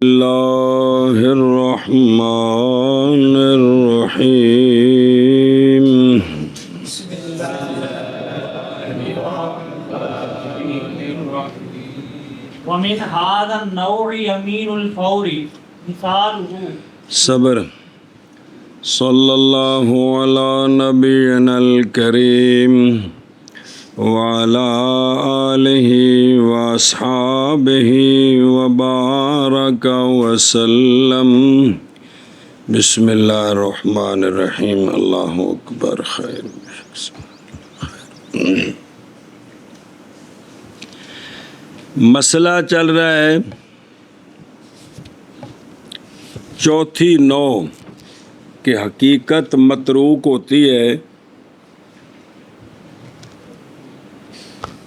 اللہ الرحمن الرحیم ومن هذا النوع يمين الفور مثاله صبر صلی اللہ علی نبینا الکریم وعلی آلہ واصحابہ وبارک وسلم بسم اللہ الرحمن الرحیم اللہ اکبر خیر مسئلہ چل رہا ہے چوتھی نو کہ حقیقت متروک ہوتی ہے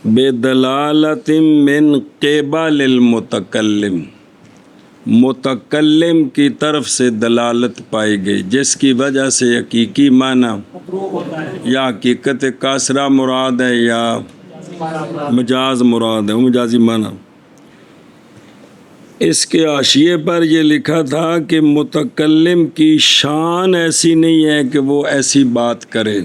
بے دلالت من قبل المتکلم، متکلم کی طرف سے دلالت پائی گئی جس کی وجہ سے حقیقی معنی یا حقیقت کاسرہ مراد ہے یا مجاز مراد ہے، مجازی معنی۔ اس کے حاشیے پر یہ لکھا تھا کہ متکلم کی شان ایسی نہیں ہے کہ وہ ایسی بات کرے،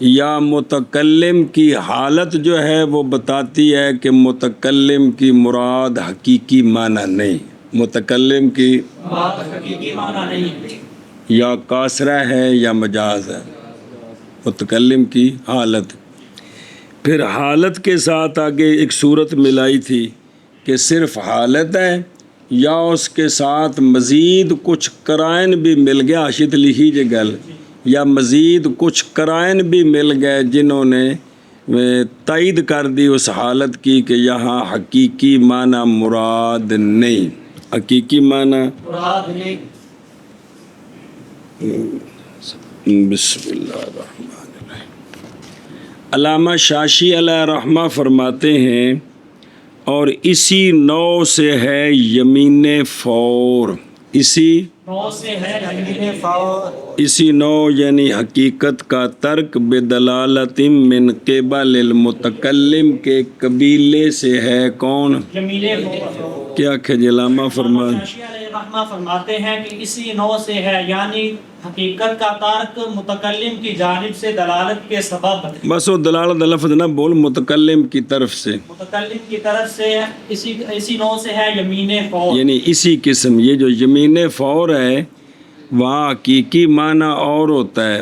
یا متکلم کی حالت جو ہے وہ بتاتی ہے کہ متکلم کی مراد حقیقی معنی نہیں، متکلم کی حقیقی معنی نہیں، یا کاسرہ ہے یا مجاز ہے، متکلم کی حالت۔ پھر حالت کے ساتھ آگے ایک صورت ملائی تھی کہ صرف حالت ہے یا اس کے ساتھ مزید کچھ قرائن بھی مل گیا، حاشیت لکھی جے گل، یا مزید کچھ قرائن بھی مل گئے جنہوں نے تائید کر دی اس حالت کی کہ یہاں حقیقی معنی مراد نہیں، حقیقی معنی مراد نہیں۔ بسم اللہ الرحمن الرحیم۔ علامہ شاشی علیہ رحمہ فرماتے ہیں اور اسی نو سے ہے یمین فور، اسی نو سے ہے یمین فور، اسی نو یعنی حقیقت کا ترک بدلالت من قبل المتکلم کے قبیلے سے ہے کون؟ یمین فور۔ کیا کہ علامہ شاشی علیہ رحمہ فرماتے ہیں کہ اسی نو سے ہے، یعنی حقیقت کا ترک متکلم کی جانب سے دلالت کے سبب، بس وہ دلالت لفظ نہ بول، متکلم کی طرف سے، متکلم کی طرف سے اسی نو سے ہے یمین فور، یعنی اسی قسم۔ یہ جو یمین فور ہے وہاں حقیقی معنی اور ہوتا ہے،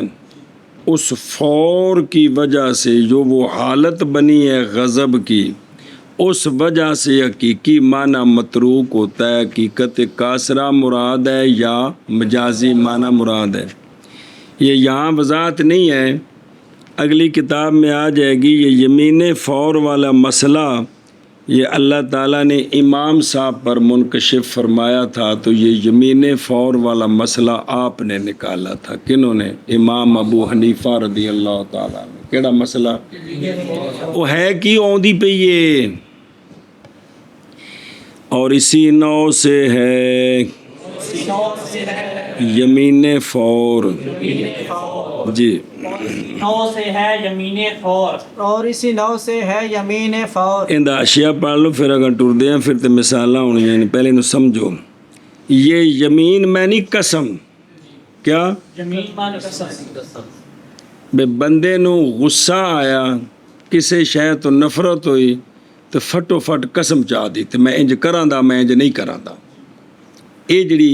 اس فور کی وجہ سے جو وہ حالت بنی ہے غضب کی، اس وجہ سے حقیقی معنی متروک ہوتا ہے، حقیقت کاسرہ مراد ہے یا مجازی معنی مراد ہے۔ یہ یہاں وضاحت نہیں ہے، اگلی کتاب میں آ جائے گی۔ یہ یمین فور والا مسئلہ یہ اللہ تعالیٰ نے امام صاحب پر منکشف فرمایا تھا، تو یہ یمین فور والا مسئلہ آپ نے نکالا تھا۔ کنہوں نے؟ امام ابو حنیفہ رضی اللہ تعالیٰ نے۔ کیڑا مسئلہ؟ وہ ہے کی اوندی پہ یہ، اور اسی نو سے ہے یمین فور، جی نو سے ہے یمین فور، اور اسی نو سے ہے یمین فور۔ ان اشیاء پڑھ لو، پھر اگر ٹر دیں پھر تو مثالیں ہونی ہیں، پہلے انہوں سمجھو۔ یہ یمین میں نہیں قسم، کیا یمین معنی قسم، بے بندے نو غصہ آیا، کسے شے تو نفرت ہوئی تو فٹو فٹ قسم چاہ دی تے میں انج کراں دا، میں انج نہیں کراں دا۔ اے جڑی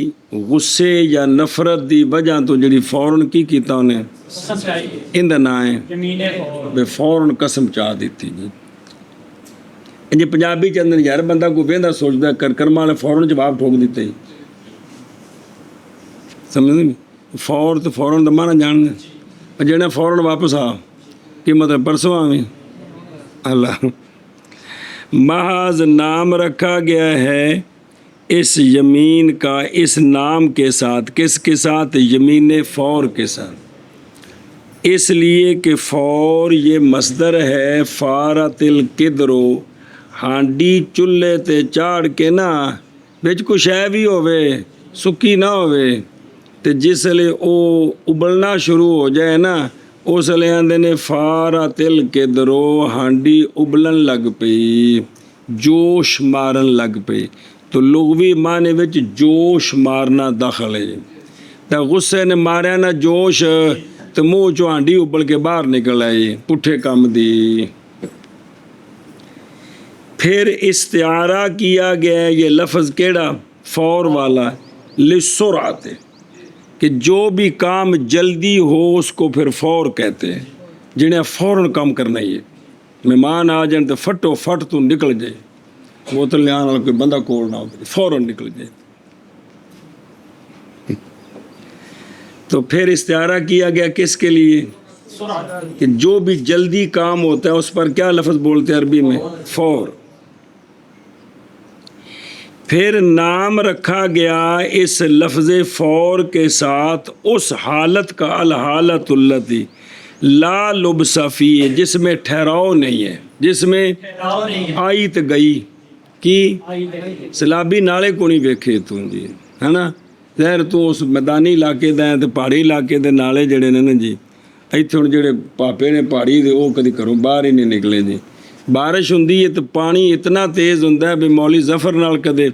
غصے یا نفرت دی وجہ تو جڑی فوراً کی کیتا انہیں قسم چاہیے، ان دا نام ہے یمین فور۔ بے فوراً قسم چاہ دیتی جی۔ انجے پنجابی چندن یار بندہ کو ویندا سوچدا کر کرما والے فوراً جواب ٹھوک دیتے ہی، سمجھ نہیں؟ فور تو فوراً دا مانا جان دے، جڑا فوراً واپس آ کی مطلب پرسوں آویں اللہ۔ محض نام رکھا گیا ہے اس یمین کا اس نام کے ساتھ، کس کے ساتھ؟ یمین فور کے ساتھ، اس لیے کہ فور یہ مصدر ہے فارت القدرو، ہانڈی چولہے تے چاڑ کے نا بچ کچھ ہے بھی ہوئے سکی نہ ہوئے تے جس لئے او ابلنا شروع ہو جائے نا اس لیے آندے نے فارا تل کے درو ہانڈی ابلن لگ پئی، جوش مارن لگ پئی۔ تو لغوی معنی وچ جوش مارنا داخل ہے. تو غصے نے ماریا نا جوش تو منہ چوں ہانڈی ابل کے باہر نکل آئی پٹھے کام دی. پھر استعارہ کیا گیا ہے یہ لفظ کیڑا فور والا لسرعت کہ جو بھی کام جلدی ہو اس کو پھر فور کہتے ہیں. جنہیں فوراً کام کرنا ہی ہے. مہمان آ جائیں تو فٹو فٹ تو نکل جائے بوتل لے آنے والا کوئی بندہ کول نہ ہو فوراً نکل جائے. تو پھر استعارہ کیا گیا کس کے لیے کہ جو بھی جلدی کام ہوتا ہے اس پر کیا لفظ بولتے ہیں عربی میں فور. پھر نام رکھا گیا اس لفظ فور کے ساتھ اس حالت کا الحالۃ التی لا لبس فیہ جس میں ٹھہراؤ نہیں ہے جس میں آئی تو گئی کی سیلابی نالے کو نہیں ویکھے تو جی ہے نا ظاہر تو اس میدانی علاقے دا تے پہاڑی علاقے دے نالے جڑے نے نا جی ایتھے ہن جڑے پاپے نے پہاڑی دے وہ کدی گھروں باہر ہی نہیں نکلے جی. بارش ہوندی ہے تو پانی اتنا تیز ہوندا ہے بھی مولوی ظفر نال کدے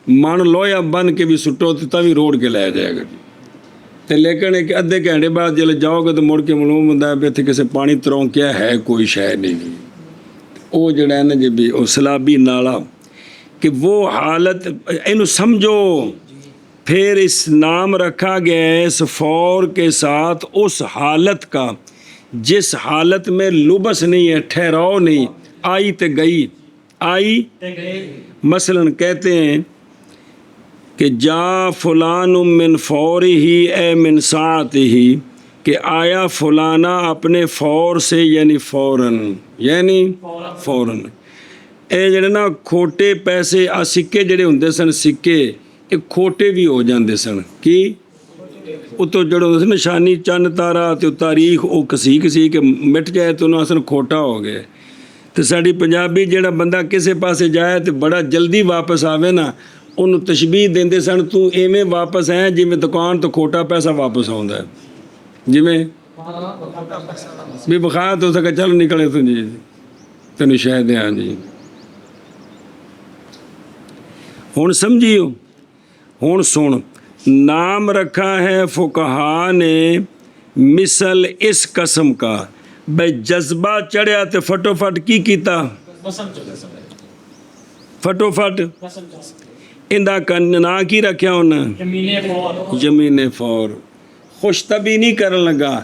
من لویا بن کے بھی سٹو تو بھی روڑ کے لے جائے گا جی. تے لیکن ایک ادھے گھنٹے بعد جلے جاؤ گے تو مڑ کے معلوم ہوندا ہے بھی اتنے کسے پانی ترونکیا ہے کوئی شے نہیں جی. وہ جڑا ہے نا جی بھی وہ سیلابی نالا کہ وہ حالت اینو سمجھو. پھر اس نام رکھا گیا ہے اس فور کے ساتھ اس حالت کا جس حالت میں لبس نہیں ہے ٹھہراؤ نہیں آئی تے گئی آئی. مثلا کہتے ہیں کہ جا فلان من فوری ہی اے من ساعت ہی کہ آیا فلانا اپنے فور سے یعنی فوراً اے جڑے نا کھوٹے پیسے سکے جڑے ہوندے سن سکے ایک کھوٹے بھی ہو جاندے سن کی اتو جڑوں سن نشانی چند تارا تے تاریخ او کسی کہ مٹ جائے تو انہوں اصل کھوٹا ہو گئے. تو ساڑی پنجابی جڑا بندہ کسے پاسے جائے تو بڑا جلدی واپس آوے نا انہوں تشبیح دیندے سن تو ایویں واپس آئے جی میں دکان تو کھوٹا پیسہ واپس آؤں ہے جی میں بھی بخار تو سکا چل نکلے تو جی تینوں شاید ہاں جی. ہوں سمجھیو ہوں سن نام رکھا ہے فقہا نے مثل اس قسم کا بھائی جذبہ چڑھیا تو فٹو فٹ کی کیتا فٹو فٹ اندہ کا نا کی رکھیا انہیں جمین فور. خوش طبی نہیں کرن لگا.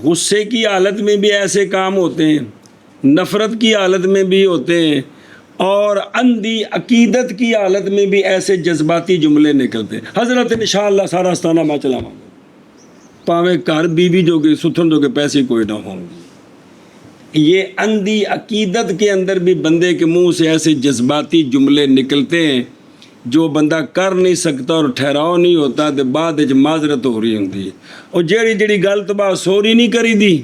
غصے کی حالت میں بھی ایسے کام ہوتے ہیں نفرت کی حالت میں بھی ہوتے ہیں اور اندھی عقیدت کی حالت میں بھی ایسے جذباتی جملے نکلتے ہیں. حضرت انشاءاللہ سارا استانہ میں چلاواں پاویں گھر بیوی جو کہ ستھن جو کہ پیسے کوئی نہ ہوں. یہ اندھی عقیدت کے اندر بھی بندے کے منہ سے ایسے جذباتی جملے نکلتے ہیں جو بندہ کر نہیں سکتا اور ٹھہراؤ نہیں ہوتا تو بعد معذرت ہو رہی ہوتی ہے. اور جیڑی گل تو بات سوری نہیں کری دی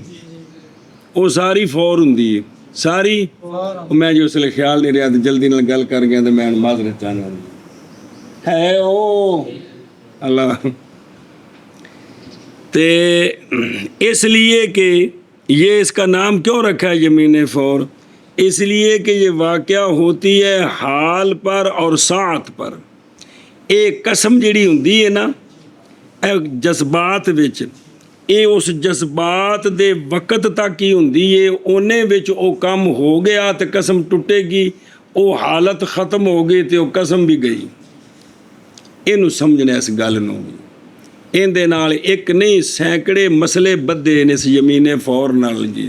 وہ ساری فور ہوندی ہے ساری. میں جو اس لیے خیال نہیں رہا تو جلدی نال گل کر گیا تو میں معذرت چاہنا ہے او اللہ. تے اس لیے کہ یہ اس کا نام کیوں رکھا ہے یمین فور اس لیے کہ یہ واقعہ ہوتی ہے حال پر اور ساعت پر. ایک قسم جڑی ہوندی ہے نا جذبات وچ اے اس جذبات دے وقت تک ہی ہوندی ہے اونے وچ او کم ہو گیا تے قسم ٹوٹے گی او حالت ختم ہو گئی تے او قسم بھی گئی. اینو سمجھنا اس گل نو ان دے نال ایک نہیں سینکڑے مسئلے بدے نے اس یمین فور نال جی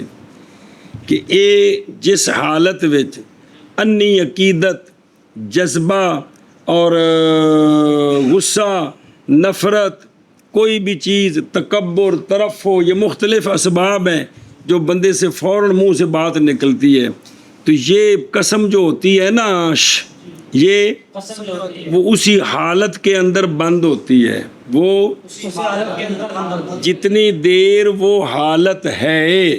کہ اے جس حالت وچ انی عقیدت جذبہ اور غصہ نفرت کوئی بھی چیز تکبر ترفع یہ مختلف اسباب ہیں جو بندے سے فوراً منہ سے بات نکلتی ہے. تو یہ قسم جو ہوتی ہے نا یہ وہ اسی حالت کے اندر بند ہوتی ہے. وہ جتنی دیر وہ حالت ہے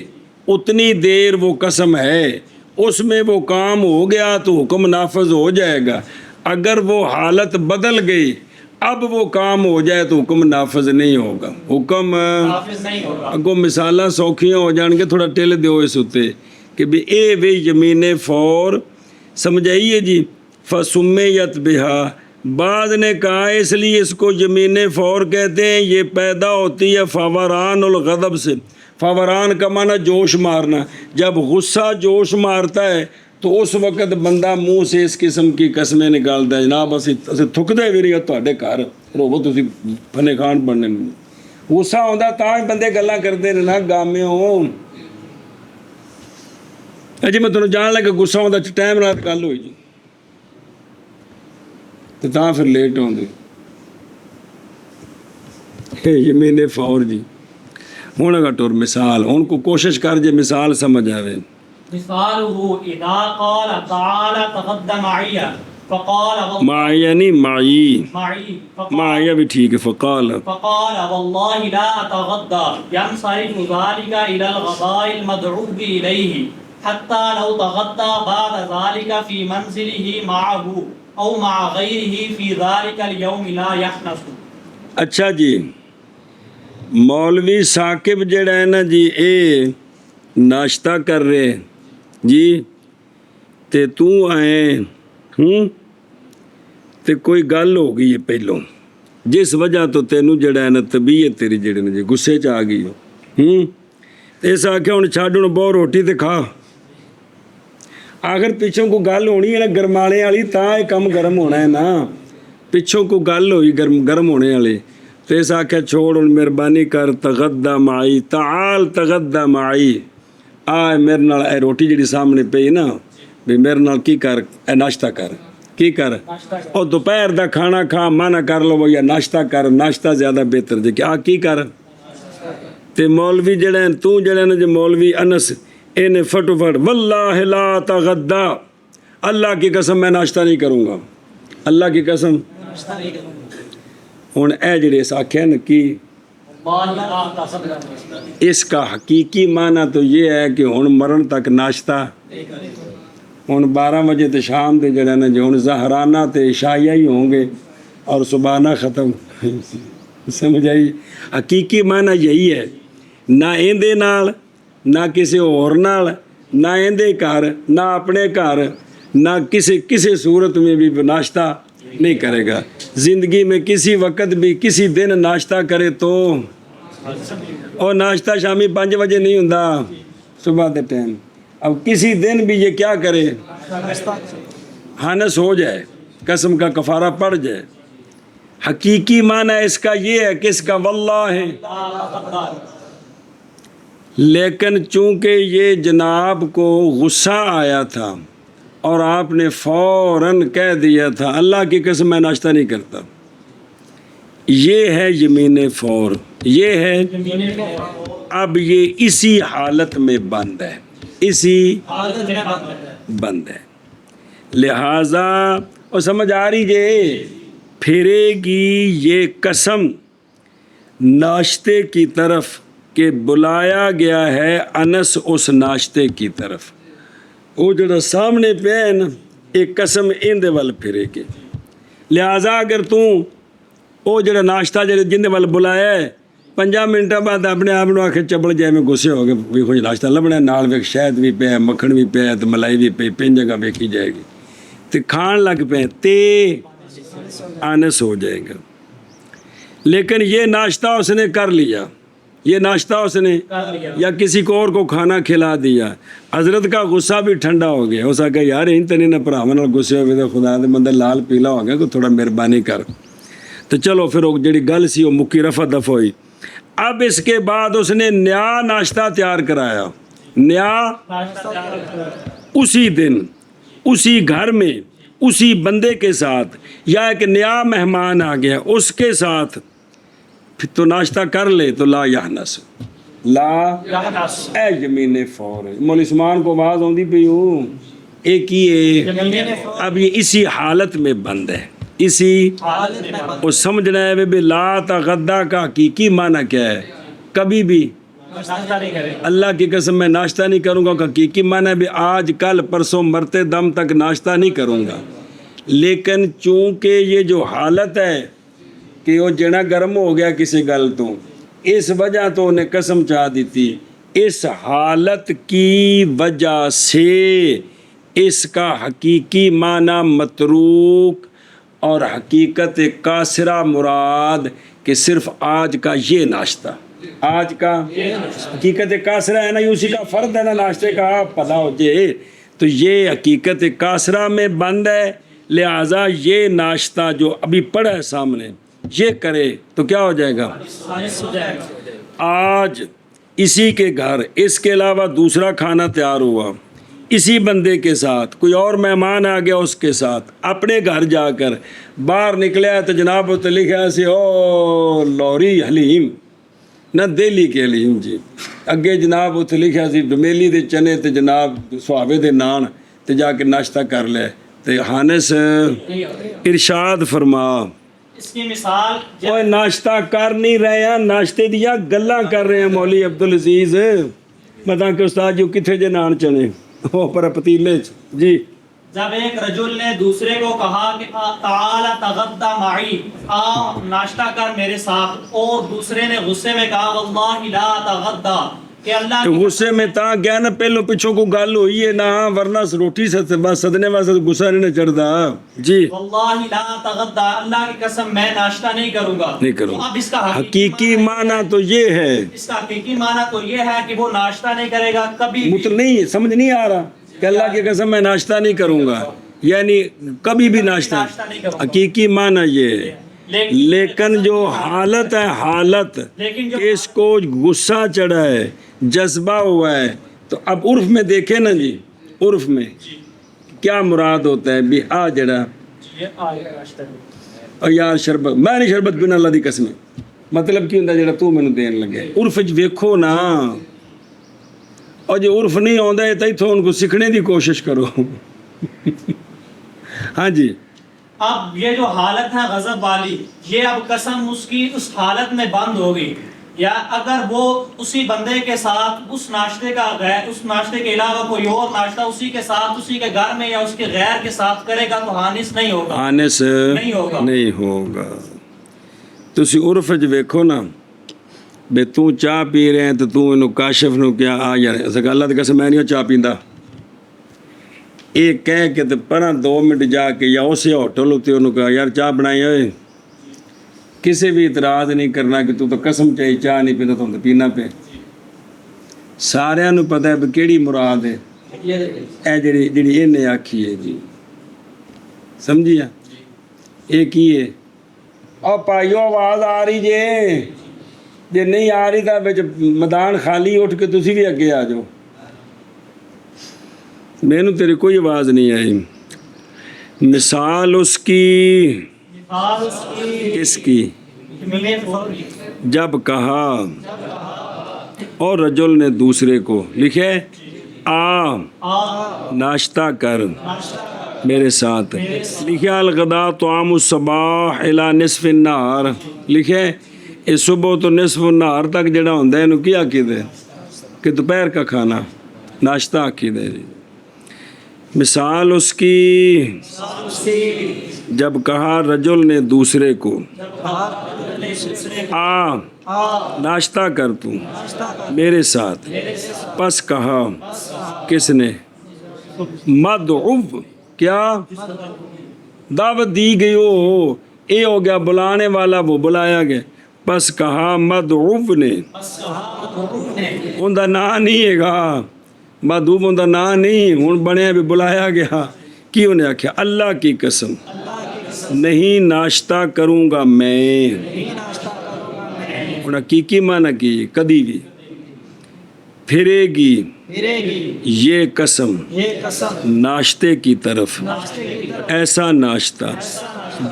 اتنی دیر وہ قسم ہے. اس میں وہ کام ہو گیا تو حکم نافذ ہو جائے گا. اگر وہ حالت بدل گئی اب وہ کام ہو جائے تو حکم نافذ نہیں ہوگا. حکم اگوں مثالاں سوکھیاں ہو جان گے تھوڑا ٹل دیو اس اتے کہ بھی اے وے یمین فور سمجھائیے جی. فسمیت بہا بعض نے کہا اس لیے اس کو یمین فور کہتے ہیں، یہ پیدا ہوتی ہے فوران الغضب سے۔ فوران کا معنی جوش مارنا، جب غصہ جوش مارتا ہے تو اس وقت بندہ منہ سے اس قسم کی قسمیں نکالتا ہے، جناب اسی تھکدے بھی نہیں تواڈے گھر رو تسی فنے خان بننے میں۔ غصہ آਉਂਦਾ ਤਾਂ ਹੀ ਬੰਦੇ ਗੱਲਾਂ ਕਰਦੇ ਨੇ ਨਾ ਗਾਮਿਓ। ਅਜੇ ਮੈਂ ਤੁਹਾਨੂੰ ਜਾਣ ਲੱਗਾ ਗੁੱਸਾ ਆਉਂਦਾ ਟਾਈਮ ਨਾਲ ਗੱਲ ਹੋਈ ਜੀ ਤੇ ਤਾਂ ਫਿਰ ਲੇਟ ਆਉਂਦੇ ਇਹ ਮੈਨੇ ਫੌਰ ਜੀ। ਹੁਣ ਅਗਾ ਟੁਰ ਮਿਸਾਲ ਹੁਣ ਕੋ ਕੋਸ਼ਿਸ਼ ਕਰ ਜੇ ਮਿਸਾਲ ਸਮਝ ਆਵੇ। مثاله إذا قال تعالى تغدى معي فقال معي نہیں معي معي معي بھی ٹھیک ہے فقال والله لا أتغدى ينصرف ذلك إلى الغداء المدعو إليه حتى لو تغدى بعد ذلك في منزله معه أو مع غيره في ذلك اليوم لا يحنث۔ اچھا جی، مولوی ثاقب جڑا ہے نا جی اے ناشتہ کر رہے جی تے تو آئے تے کوئی گل ہو گئی ہے پہلوں جس وجہ تو تینوں جڑا ہے نا طبیعت تیری جڑے نا جی غصے چ آ گئی ہو تے اس آکھیا ہن چھڈ ہن بہت روٹی تے کھا۔ آخر پچھوں کو گل ہونی ہے نا گرمانے والی تاں یہ کم گرم ہونا ہے نا، پچھوں کو گل ہوئی گرم ہونے والی تے اس آکھیا چھوڑ ہن مہربانی کر تغدى معي تعال تغدى معي آ میرے نال اے روٹی جڑی سامنے پئی نا بھی میرے نال کی کر اے ناشتہ کر کی کر او دوپہر دا کھانا کھا منع کر لو یا ناشتہ کر، ناشتہ زیادہ بہتر جے کہ آ کی کر تے مولوی جڑے ہیں تو جڑے نا جو مولوی انس انہیں فٹو فٹ واللہ لا تغدى اللہ کی قسم میں ناشتہ نہیں کروں گا، اللہ کی قسم۔ ہن اے جڑے اس آکھیا نا کی اس کا حقیقی معنی تو یہ ہے کہ ہن مرن تک ناشتہ ہن 12 بجے تے شام دے جڑے نا جو ہن زہرانہ تے عشائیہ ہی ہوں گے اور صبحانہ ختم سمجھ آئی۔ حقیقی معنی یہی ہے، نہ ایندے نال نہ کسی اور نال نہ ایندے گھر نہ اپنے گھر نہ کسی صورت میں بھی ناشتہ نہیں کرے گا۔ زندگی میں کسی وقت بھی کسی دن ناشتہ کرے تو اور ناشتہ شامی 5 بجے نہیں ہوندا صبح دے ٹائم، اب کسی دن بھی یہ کیا کرے ہانس ہو جائے، قسم کا کفارہ پڑ جائے۔ حقیقی معنی اس کا یہ ہے کہ اس کا واللہ ہے، لیکن چونکہ یہ جناب کو غصہ آیا تھا اور آپ نے فوراً کہہ دیا تھا اللہ کی قسم میں ناشتہ نہیں کرتا، یہ ہے یمین فور، یہ ہے اب یہ اسی حالت میں بند ہے، اسی بند ہے، لہٰذا اور سمجھ آ رہی جے پھرے گی یہ قسم ناشتے کی طرف کہ بلایا گیا ہے انس اس ناشتے کی طرف، وہ جڑا سامنے پہ ہے نا ایک قسم اندے وال پھرے گی، لہٰذا اگر تو وہ جڑا ناشتہ جن وال بلایا ہے 5 منٹاں بعد اپنے آپ کو آخر چبڑ جائے میں غصے ہو گئے بھی کچھ ناشتہ لبنا نال ویک شہد بھی پہ مکھن بھی پہ تو ملائی بھی پہ 5 جگہ ویکھی جائے گی تو کھان لگ پہ تے آنس ہو جائے گا۔ لیکن یہ ناشتہ اس نے کر لیا، یہ ناشتہ اس نے یا کسی کو اور کو کھانا کھلا دیا، حضرت کا غصہ بھی ٹھنڈا ہو گیا، اس کہ یار ان تنی نہ پراواں نال غصے ہوئے تو خدا دے بندے لال پیلا ہو گیا کہ تھوڑا مہربانی کر، تو چلو پھر وہ جڑی گل سی وہ مکی رفع دفع ہوئی۔ اب اس کے بعد اس نے نیا ناشتہ تیار کرایا، نیا اسی دن اسی گھر میں اسی بندے کے ساتھ، یا ایک نیا مہمان آ گیا اس کے ساتھ پھر تو ناشتہ کر لے تو لا یحنس، لا اے یمین فور۔ مول عثمان کو آواز آندی پئی ہوں ایک ہی ہے، اب یہ اسی حالت میں بند ہے، اسی وہ سمجھنا ہے بھی لا تغدہ کا حقیقی معنی کیا ہے، کبھی بھی اللہ کی قسم میں ناشتہ نہیں کروں گا، حقیقی معنی ہے بھی آج کل پرسوں مرتے دم تک ناشتہ نہیں کروں گا، لیکن چونکہ یہ جو حالت ہے کہ وہ جنا گرم ہو گیا کسی گل تو اس وجہ تو انہیں قسم چاہ دی تھی، اس حالت کی وجہ سے اس کا حقیقی معنی متروک اور حقیقت کاسرہ مراد کہ صرف آج کا یہ ناشتہ، آج کا حقیقت کاسرہ ہے نا، یہ اسی کا فرد ہے نا ناشتے کا، آپ پتا ہو جائے تو یہ حقیقت کاسرہ میں بند ہے، لہٰذا یہ ناشتہ جو ابھی پڑا ہے سامنے یہ کرے تو کیا ہو جائے گا؟ آج اسی کے گھر اس کے علاوہ دوسرا کھانا تیار ہوا، اسی بندے کے ساتھ کوئی اور مہمان آ گیا، اس کے ساتھ اپنے گھر جا کر باہر نکلیا تو جناب تو لکھا سی او لوری حلیم نہ دہلی کے حلیم جی، اگے جناب اتنے لکھا سی ڈمیلی دے چنے تے جناب سہاوے دے نان تے جا کے ناشتہ کر لے تے ہانس ارشاد فرما اس کی مثال اوے ناشتہ کر نہیں رہے ہیں، ناشتے دیا گلاں کر رہے ہیں مولوی عبدالعزیز، بتا کہ استاد جو کتنے جے نان چنے وہ پر پتیلے جی۔ جب ایک رجل نے دوسرے کو کہا کہ تعال تغدى معی، آ ناشتہ کر میرے ساتھ، اور دوسرے نے غصے میں کہا واللہ لا تغدى، کہ اللہ تو غصے میں تا گیا نا، پہلو پچھوں کو گل ہوئی ہے نا، ورنہ روٹی سدنے واسطے غصہ نہیں چڑھتا جی۔ واللہ لا تغدى، اللہ کی قسم میں ناشتہ نہیں کروں گا، نہیں کروں، اب اس کا حقیقی معنی تو یہ ہے، اس کا حقیقی معنی تو یہ ہے کہ وہ ناشتہ نہیں کرے گا کبھی بھی۔ نہیں سمجھ نہیں آ رہا کہ اللہ کی قسم میں ناشتہ نہیں کروں گا، یعنی کبھی بھی ناشتہ، حقیقی معنی یہ ہے، لیکن جو حالت ہے، حالت کہ اس کو غصہ چڑھا ہے، جذبہ ہوا ہے، تو اب عرف میں دیکھیں نا جی، عرف میں کیا مراد ہوتا ہے بھی آ جڑا اور یار شربت میں نہیں شربت پینا اللہ دی قسم، مطلب کی ہوندا جڑا تو مینوں دین لگے، عرف وچ ویکھو نا، اور جو عرف نہیں آندا ہے تے ایتھوں ان کو سیکھنے دی کوشش کرو ہاں جی۔ اب یہ جو حالت ہے غضب والی، یہ اب قسم اس کی اس حالت میں بند ہو گئی، یا اگر وہ اسی بندے کے ساتھ اس ناشتے کا غیر، اس ناشتے کے علاوہ کوئی اور ناشتہ اسی کے ساتھ اسی کے گھر میں یا اس کے غیر کے ساتھ کرے گا تو حانس نہیں ہوگا، حانس نہیں ہوگا۔ تسی عرف وچ ویکھو نا بے تو چاہ پی رہے ہیں تو تو انہوں کاشف نو کیا آ یار اسے اللہ دی قسم میں نہیں چاہ پیندا، ایک کہہ کے تو پرا 2 منٹ جا کے یا اسے ہوٹل ہوتے انہوں کہا یار چاہ بنائی ہوئے، کسی بھی اعتراض نہیں کرنا کہ تو قسم چاہیے چاہ نہیں پیندا تو پینا پہ، سارے نو پتہ ہے کیڑی مراد ہے، اے جڑی انہیں آکھی ہے جی، سمجھیا ایک ہی ہے۔ اور پائیو آواز آ رہی جے نہیں آ رہی تو میدان خالی اٹھ کے تسی بھی اگے آ جاؤ، مینوں تیری کوئی آواز نہیں آئی۔ مثال اس کی کس کی؟ جب کہا اور رجل نے دوسرے کو، لکھے آ ناشتہ کر میرے ساتھ، لکھے الغداء طعام الصباح الی نصف النہار، لکھے اس صبح تو نصف النہار تک جڑا ہوندہ ہے انہوں کیا آکھی دے کہ دوپہر کا کھانا ناشتہ آکھی دے۔ مثال اس کی جب کہا رجل نے دوسرے کو آ ناشتہ کر تو میرے ساتھ، پس کہا کس نے؟ مدعو، کیا دعوت دی گئی ہو، اے ہو گیا بلانے والا وہ بلایا گیا، پس کہا مدعو نے، ان دا نام نہیں ہے گا، مدعو ان دا نام نہیں، ہون بنے بھی بلایا گیا، کی انہیں آکھیا اللہ کی قسم نہیں ناشتہ کروں گا میں، انہیں حقیقی معنی کی کدی بھی پھرے گی یہ قسم ناشتے کی طرف، ایسا ناشتہ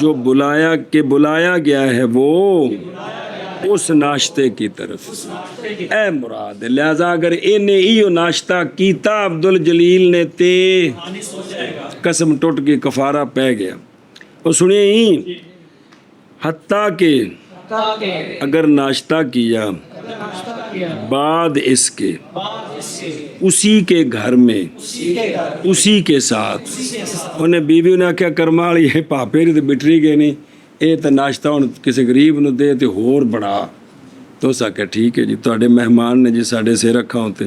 جو بلایا گیا ہے وہ اس ناشتے کی طرف اے مراد ہے۔ لہذا اگر انہیں ایو ناشتہ کیتا عبدالجلیل نے تے قسم ٹوٹ کے کفارہ پہ گیا، اور سنیے ہی حتیٰ کہ اگر ناشتہ کیا بعد اس کے اسی کے گھر میں اسی کے ساتھ، انہیں بیوی نے کیا کرمالی ہے پاپے نے تو بٹری گئے نہیں، اے تو ناشتہ ان کسی غریب نو دے تے ہور بڑا، تو سا کہ ٹھیک ہے جی تواڈے مہمان نے جی ساڈے سے رکھا ہوتے،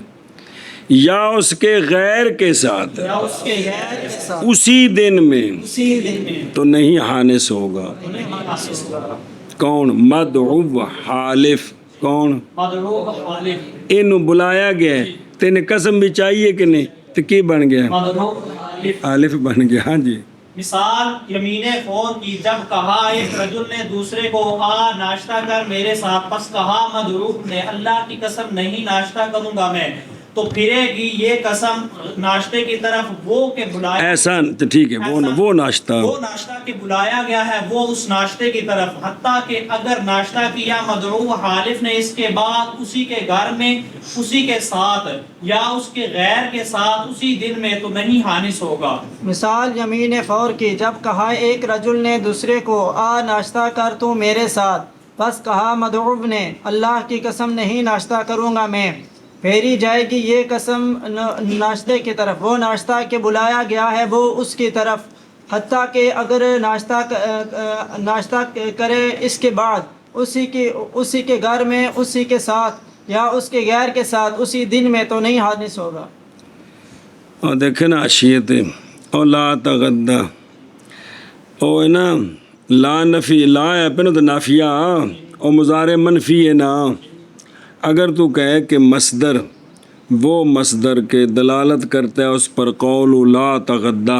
یا اس کے غیر کے ساتھ یا اس کے غیر کے ساتھ اسی دن میں اسی دن میں تو نہیں حانس ہوگا۔ انہیں حاصل ہوگا۔ کون؟ مدعو حالف، کون؟ مدعو حالف، انہوں بلایا گیا ہے، تینے قسم بھی چاہیے کہ نہیں؟ تو کی بن گیا؟ مدعو حالف۔ حالف بن گیا۔ ہاں جی، مثال یمین فور کی، جب کہا ایک رجل نے دوسرے کو آ ناشتہ کر میرے ساتھ، پس کہا مدعو نے اللہ کی قسم نہیں ناشتہ کروں گا میں، تو پھرے گی یہ قسم ناشتے کی طرف وہ کہ بلایا، ایسا تو ٹھیک ہے، وہ ناشتہ وہ ناشتہ کہ بلایا گیا ہے وہ اس ناشتے کی طرف، حتیٰ کہ اگر ناشتہ کیا مدعو حالف نے اس کے بعد اسی کے گھر میں اسی کے ساتھ یا اس کے غیر کے ساتھ اسی دن میں تو نہیں حانس ہوگا۔ مثال یمین فور کی، جب کہا ایک رجل نے دوسرے کو آ ناشتہ کر تو میرے ساتھ، بس کہا مدعو نے اللہ کی قسم نہیں ناشتہ کروں گا میں، پھیری جائے گی یہ قسم ناشتے کی طرف، وہ ناشتہ کہ بلایا گیا ہے وہ اس کی طرف، حتیٰ کہ اگر ناشتہ کرے اس کے بعد اسی کے گھر میں اسی کے ساتھ یا اس کے غیر کے ساتھ اسی دن میں تو نہیں حانس ہوگا۔ اور دیکھیں نا عشیت اور لا تغدا، او ہے نا لا نفی، لا ہے پہ نا تو نافیہ اور مضارع منفی ہے نا۔ اگر تو کہے کہ مصدر، وہ مصدر کے دلالت کرتا ہے اس پر قول لا تغدا،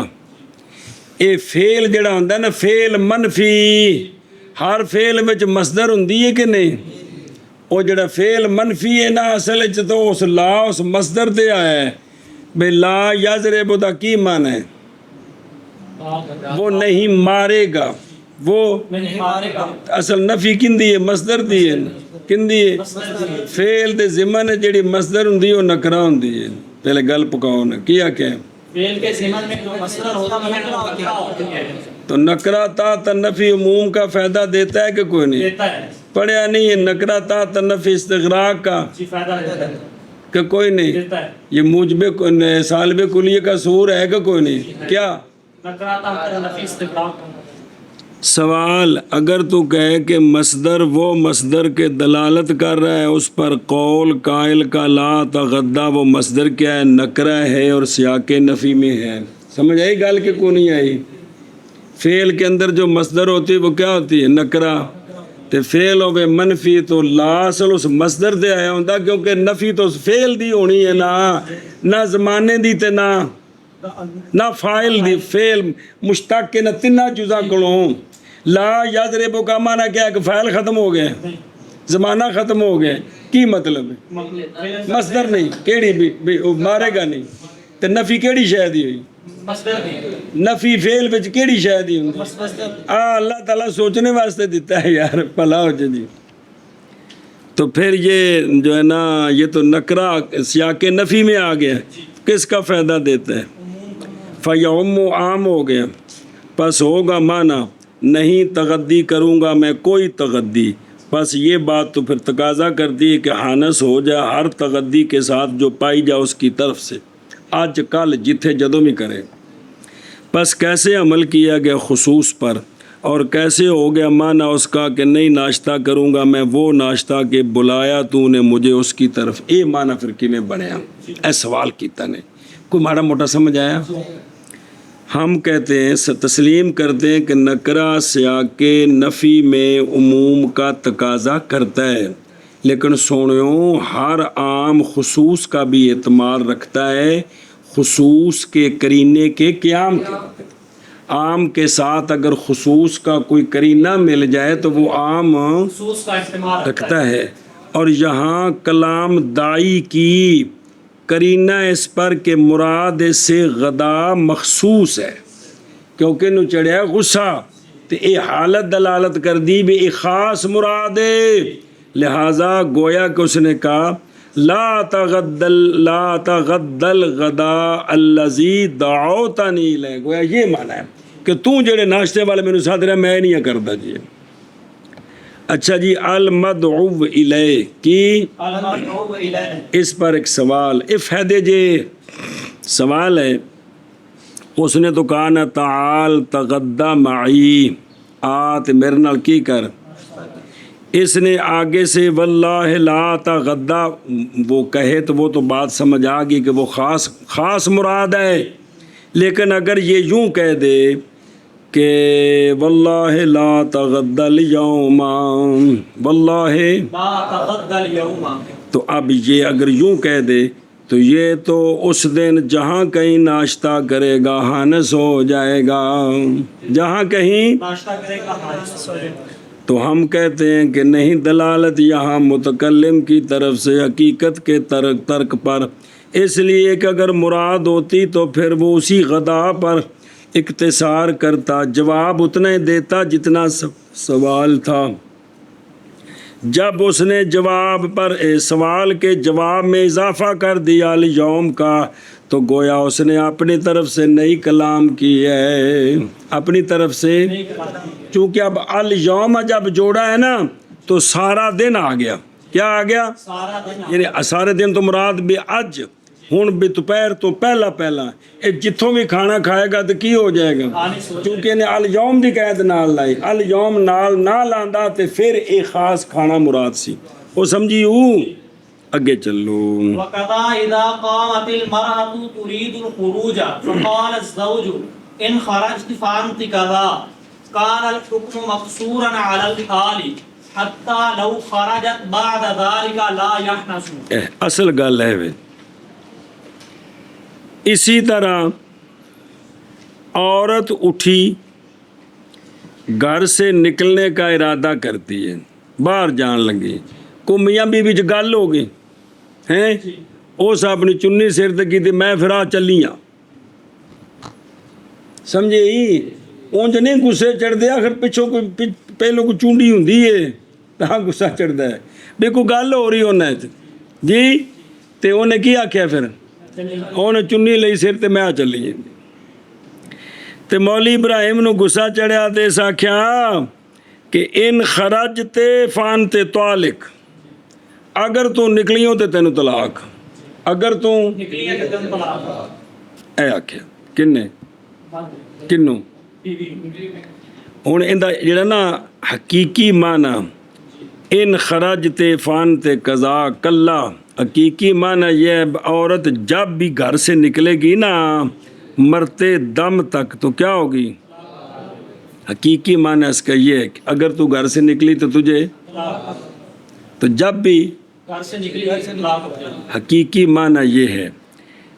اے فعل جڑا ہوندہ ہے نا فعل منفی، ہر فعل وچ مصدر ہوندی ہے کہ نہیں؟ وہ جڑا فعل منفی ہے نا اصل وچ تو اس لا اس مصدر تے آیا ہے، بے لا یضرب دا کی معنی ہے؟ وہ نہیں مارے گا، وہ نہیں مارے گا، اصل نفی کندی ہے؟ مصدر دی ہے، کندی ہے؟ فعل دے ضمن جڑی مصدر ہوندی وہ نکرہ ہوندی ہے۔ پہلے گل پکاؤ نا کیا کہ فعل کے ضمن میں جو مصدر ہوتا ہے تو نکرہ تا تنفی عموم کا فائدہ دیتا ہے کہ کوئی نہیں؟ دیتا ہے پڑھیا نہیں ہے نکرہ تا تنفی استغراق کا جی، فائدہ دیتا ہے، کہ کوئی نہیں؟ دیتا ہے، یہ موجب سالب کلیہ کا سور ہے کہ کوئی نہیں؟ کیا نکراتا نفی استغراق۔ سوال، اگر تو کہے کہ مصدر وہ مصدر کے دلالت کر رہا ہے اس پر قول قائل کا لا تغدا، وہ مصدر کیا ہے؟ نکرہ ہے اور سیاق نفی میں ہے۔ سمجھ آئی گل کہ کو نہیں آئی؟ فعل کے اندر جو مصدر ہوتی ہے وہ کیا ہوتی ہے؟ نکرہ۔ تے فعل ہوئے منفی تو لا اصل اس مصدر دے آیا ہوندہ، کیونکہ نفی تو فعل دی ہونی ہے نہ زمانے دی تے نہ فائل دی، فعل مشتق کے نہ تنہ جزا کلوں۔ لا یضرب کا معنی کیا ہے کہ فائل ختم ہو گئے، زمانہ ختم ہو گئے، کی مطلب ہے؟ مصدر نہیں، کیڑی بھی مارے گا نہیں، تے نفی کیڑی شے دی ہوئی؟ مصدر نہیں، نفی فعل وچ کیڑی شے دی ہوندی؟ اللہ تعالیٰ سوچنے واسطے دیتا ہے یار، بھلا ہو جائے جی۔ تو پھر یہ جو ہے نا یہ تو نکرہ سیاق نفی میں آ گیا، کس کا فائدہ دیتا ہے؟ فیعم عام ہو گیا، پس ہوگا معنی نہیں تغدی کروں گا میں کوئی تغدی، بس یہ بات تو پھر تقاضا کرتی ہے کہ حانس ہو جائے ہر تغدی کے ساتھ جو پائی جائے اس کی طرف سے، آج کل جتھے جدوں بھی کرے۔ پس کیسے عمل کیا گیا خصوص پر، اور کیسے ہو گیا معنی اس کا کہ نہیں ناشتہ کروں گا میں وہ ناشتہ کہ بلایا تو نے مجھے اس کی طرف، اے معنی پھر کی میں بنیا؟ اے سوال کیتا نے کوئی ماڑا موٹا سمجھ آیا؟ ہم کہتے ہیں تسلیم کرتے ہیں کہ نکرہ سیاق نفی میں عموم کا تقاضا کرتا ہے، لیکن سونیوں ہر عام خصوص کا بھی اعتماد رکھتا ہے، خصوص کے قرینے کے قیام کے وقت۔ عام کے ساتھ اگر خصوص کا کوئی قرینہ مل جائے تو وہ عام خصوص کا استعمال رکھتا ہے، اور یہاں کلام دائی کی قرینہ اس پر کہ مراد سے غدا مخصوص ہے، کیونکہ نو چڑھیا غصہ تو اے حالت دلالت کر دی بھی اے خاص مراد ہے، لہٰذا گویا کہ اس نے کہا لا تغدل غدا الذی دعوتنی الیہ، گویا یہ معنی ہے کہ تو جڑے ناشتے والے میں نے ساتھ رہا میں نہیں کرتا جی۔ اچھا جی، المدعو الیہ کی المدعو الیہ، اس پر ایک سوال افہدے جے سوال ہے، اس نے تو کہا نا تعال تغدا معی، آت میرے نال کی کر، اس نے آگے سے واللہ لا تغدا وہ کہے تو وہ تو بات سمجھ آ گئی کہ وہ خاص مراد ہے، لیکن اگر یہ یوں کہہ دے کہ واللہ لا تغدا اليوم، واللہ لا تغدى اليوم، تو اب یہ اگر یوں کہہ دے تو یہ تو اس دن جہاں کہیں ناشتہ کرے گا ہانس ہو جائے گا، جہاں کہیں ناشتہ کرے گا حادث ہو جائے گا۔ تو ہم کہتے ہیں کہ نہیں، دلالت یہاں متکلم کی طرف سے حقیقت کے ترک پر، اس لیے کہ اگر مراد ہوتی تو پھر وہ اسی غدا پر اختصار کرتا، جواب اتنا ہی دیتا جتنا سوال تھا۔ جب اس نے جواب پر سوال کے جواب میں اضافہ کر دیا الیوم کا، تو گویا اس نے اپنی طرف سے نئی کلام کی ہے، اپنی طرف سے، چونکہ اب الیوم جب جوڑا ہے نا تو سارا دن آ گیا۔ کیا آ گیا؟ سارا دن یعنی سارے دن تو مراد بھی اج، ہن بھی دوپہر تو پہلا یہ جتوں بھی کھانا کھائے گا تو کی ہو جائے گا، کیونکہ نے الیوم دی قید نال لائی، الیوم نال نہ لاندا تے پھر ایک خاص کھانا مراد سی، وہ سمجھی ہوں۔ اگے چلو۔ وَقَضَى إِذَا قَامَتِ الْمَرْأَةُ تُرِيدُ الْخُرُوجَ فَقَالَ الزَّوْجُ إِنْ خَرَجْتِ فَأَنْتِ كَذَا كَانَ الْحُكْمُ مَقْصُورًا عَلَى الْحَالِ حَتَّى لَوْ خَرَجَتْ بَعْدَ ذَلِكَ لَا يَحْنَسُ۔ اصل گل ہے وے، اسی طرح عورت اٹھی گھر سے نکلنے کا ارادہ کرتی ہے، باہر جان لگی، کو میاں بیوی چ گل ہو گئی ہیں، اس اپنی چنی سر تے کی میں پھر آ چلی ہاں، سمجھے ہی، اونج نہیں غصے چڑھتے، آخر پچھوں کوئی پہلو کوئی چونڈی ہوندی ہے تاں غصہ چڑھتا ہے، بھی کوئی گل ہو رہی انہیں جی، تے انہیں کی آکھیا پھر انہیں چنی لئی سر تے میں آ چلی، تے مولی ابراہیم نو غصہ چڑھیا تے اس آکھیا کہ ان خرج تے فان تے طالق، اگر تو نکلیوں تے تینوں طلاق، اگر تو نکلی ہے کہ تم طلاق، اے آکھیا کنے کنوں ہن ایندا جڑا نا حقیقی معنی ان خرج تے فان تے قضا کلا، حقیقی معنی یہ عورت جب بھی گھر سے نکلے گی نا مرتے دم تک تو کیا ہوگی، حقیقی معنی اس کا یہ ہے کہ اگر تو گھر سے نکلی تو تجھے تو جب بھی، گھر سے نکلی ہے طلاق ہو جائے گا۔ حقیقی معنی یہ ہے،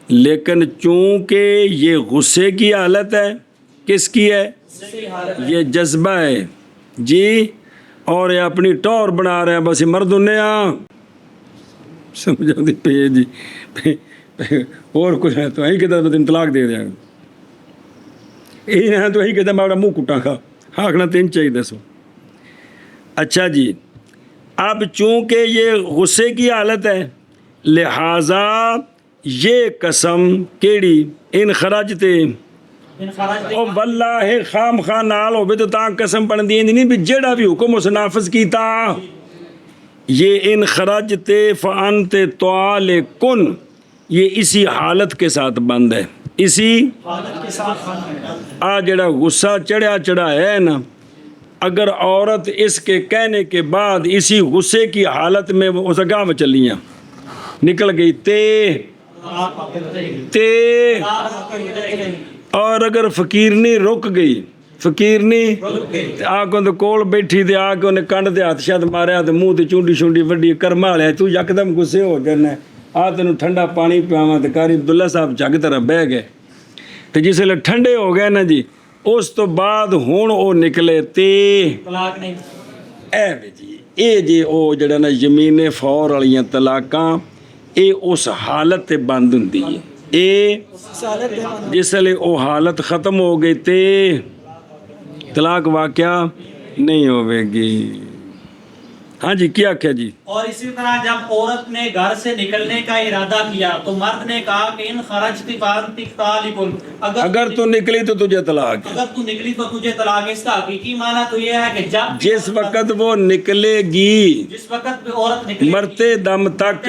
لیکن چونکہ یہ غصے کی حالت ہے، کس کی ہے، یہ جذبہ ہے جی، اور یہ اپنی ٹور بنا رہے ہیں، بس یہ مرد انہیں سمجھا دی پہ جی، اور کچھ ہے تو یہی کہتا ہے طلاق دے دیا، یہی نہیں تو یہی کہتا ہے میں منہ کٹا کھا آخنا تین چاہیے دسو۔ اچھا جی، اب چونکہ یہ غصے کی حالت ہے لہٰذا یہ قسم کیڑی ان خرجتے او واللہ خام خواہ نال ہوئے تو تاں قسم پڑھ دی نہیں بھی جیڑا بھی حکم اس نافذ کیتا، یہ ان خرجتے فانت طالقن، یہ اسی حالت کے ساتھ بند ہے، اسی جڑا غصہ چڑھا ہے نا، اگر عورت اس کے کہنے کے بعد اسی غصے کی حالت میں وہ اس گاہ میں چلیاں نکل گئی تے اور اگر فقیرنی رک گئی، فقیرنی آ کے کول بیٹھی تے آ کے انہیں کنڈ دے ہاتھ شاید ماریا تے منہ تے چونڈی شونڈی وڈی کرما لیا، تو یکدم غصے ہو جانا آ تینوں ٹھنڈا پانی پیاواں تے قاری عبداللہ صاحب جگ طرح بہ گئے تے جس ویلے ٹھنڈے ہو گئے نا جی، اس تو بعد ہون او نکلے تے طلاق نہیں، اے جی اے جی او جڑا نا یمین فور والیاں طلاقاں اے اس حالت تے بند ہوندی ہے، اے جس ویلے او حالت ختم ہو گئی تے طلاق واقعہ نہیں ہوے گی۔ ہاں جی کیا کیا جی؟ اور اسی طرح جب عورت نے گھر سے نکلنے کا ارادہ کیا تو مرد نے کہا کہ ان خرجت فانت طالق، اگر تو نکلی تو تجھے طلاق، اگر تو نکلی تو تجھے طلاق۔ اس کا حقیقی معنی تو یہ ہے کہ جب جس وقت وہ نکلے گی، جس وقت بھی عورت نکلے مرتے دم تک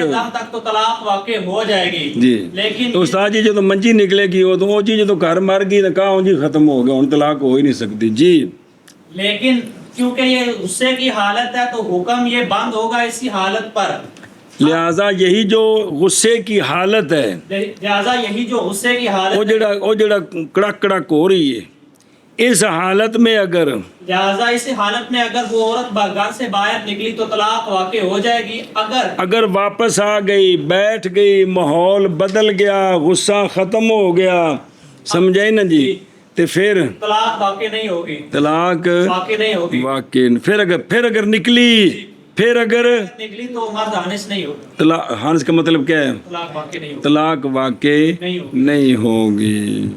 تو طلاق واقع ہو جائے گی، جی، لیکن تو استاد جی جو منجی نکلے گی وہ جی جو گھر مر گئی تو کہاں جی ختم ہو گیا، ہن طلاق ہو ہی نہیں سکتی جی، لیکن کیونکہ یہ غصے کی حالت ہے تو حکم یہ بند ہوگا اسی حالت پر. لہذا یہی جو غصے کی حالت ہے لہذا یہی جو غصے کی وہ حالت جڑا کڑک کڑک ہو رہی ہے اس حالت میں اگر لہذا اس حالت میں اگر وہ عورت گھر سے باہر نکلی تو طلاق واقع ہو جائے گی. اگر واپس آ گئی بیٹھ گئی ماحول بدل گیا غصہ ختم ہو گیا سمجھے نا جی تو پھر طلاق واقع نہیں ہوگی. طلاق واقع نہیں ہوگی. واقع پھر اگر نکلی نکلی تو مرد حانس نہیں ہوگا. طلاق ہانس کا مطلب کیا ہے؟ طلاق واقع نہیں ہوگی. طلاق واقع نہیں ہوگی.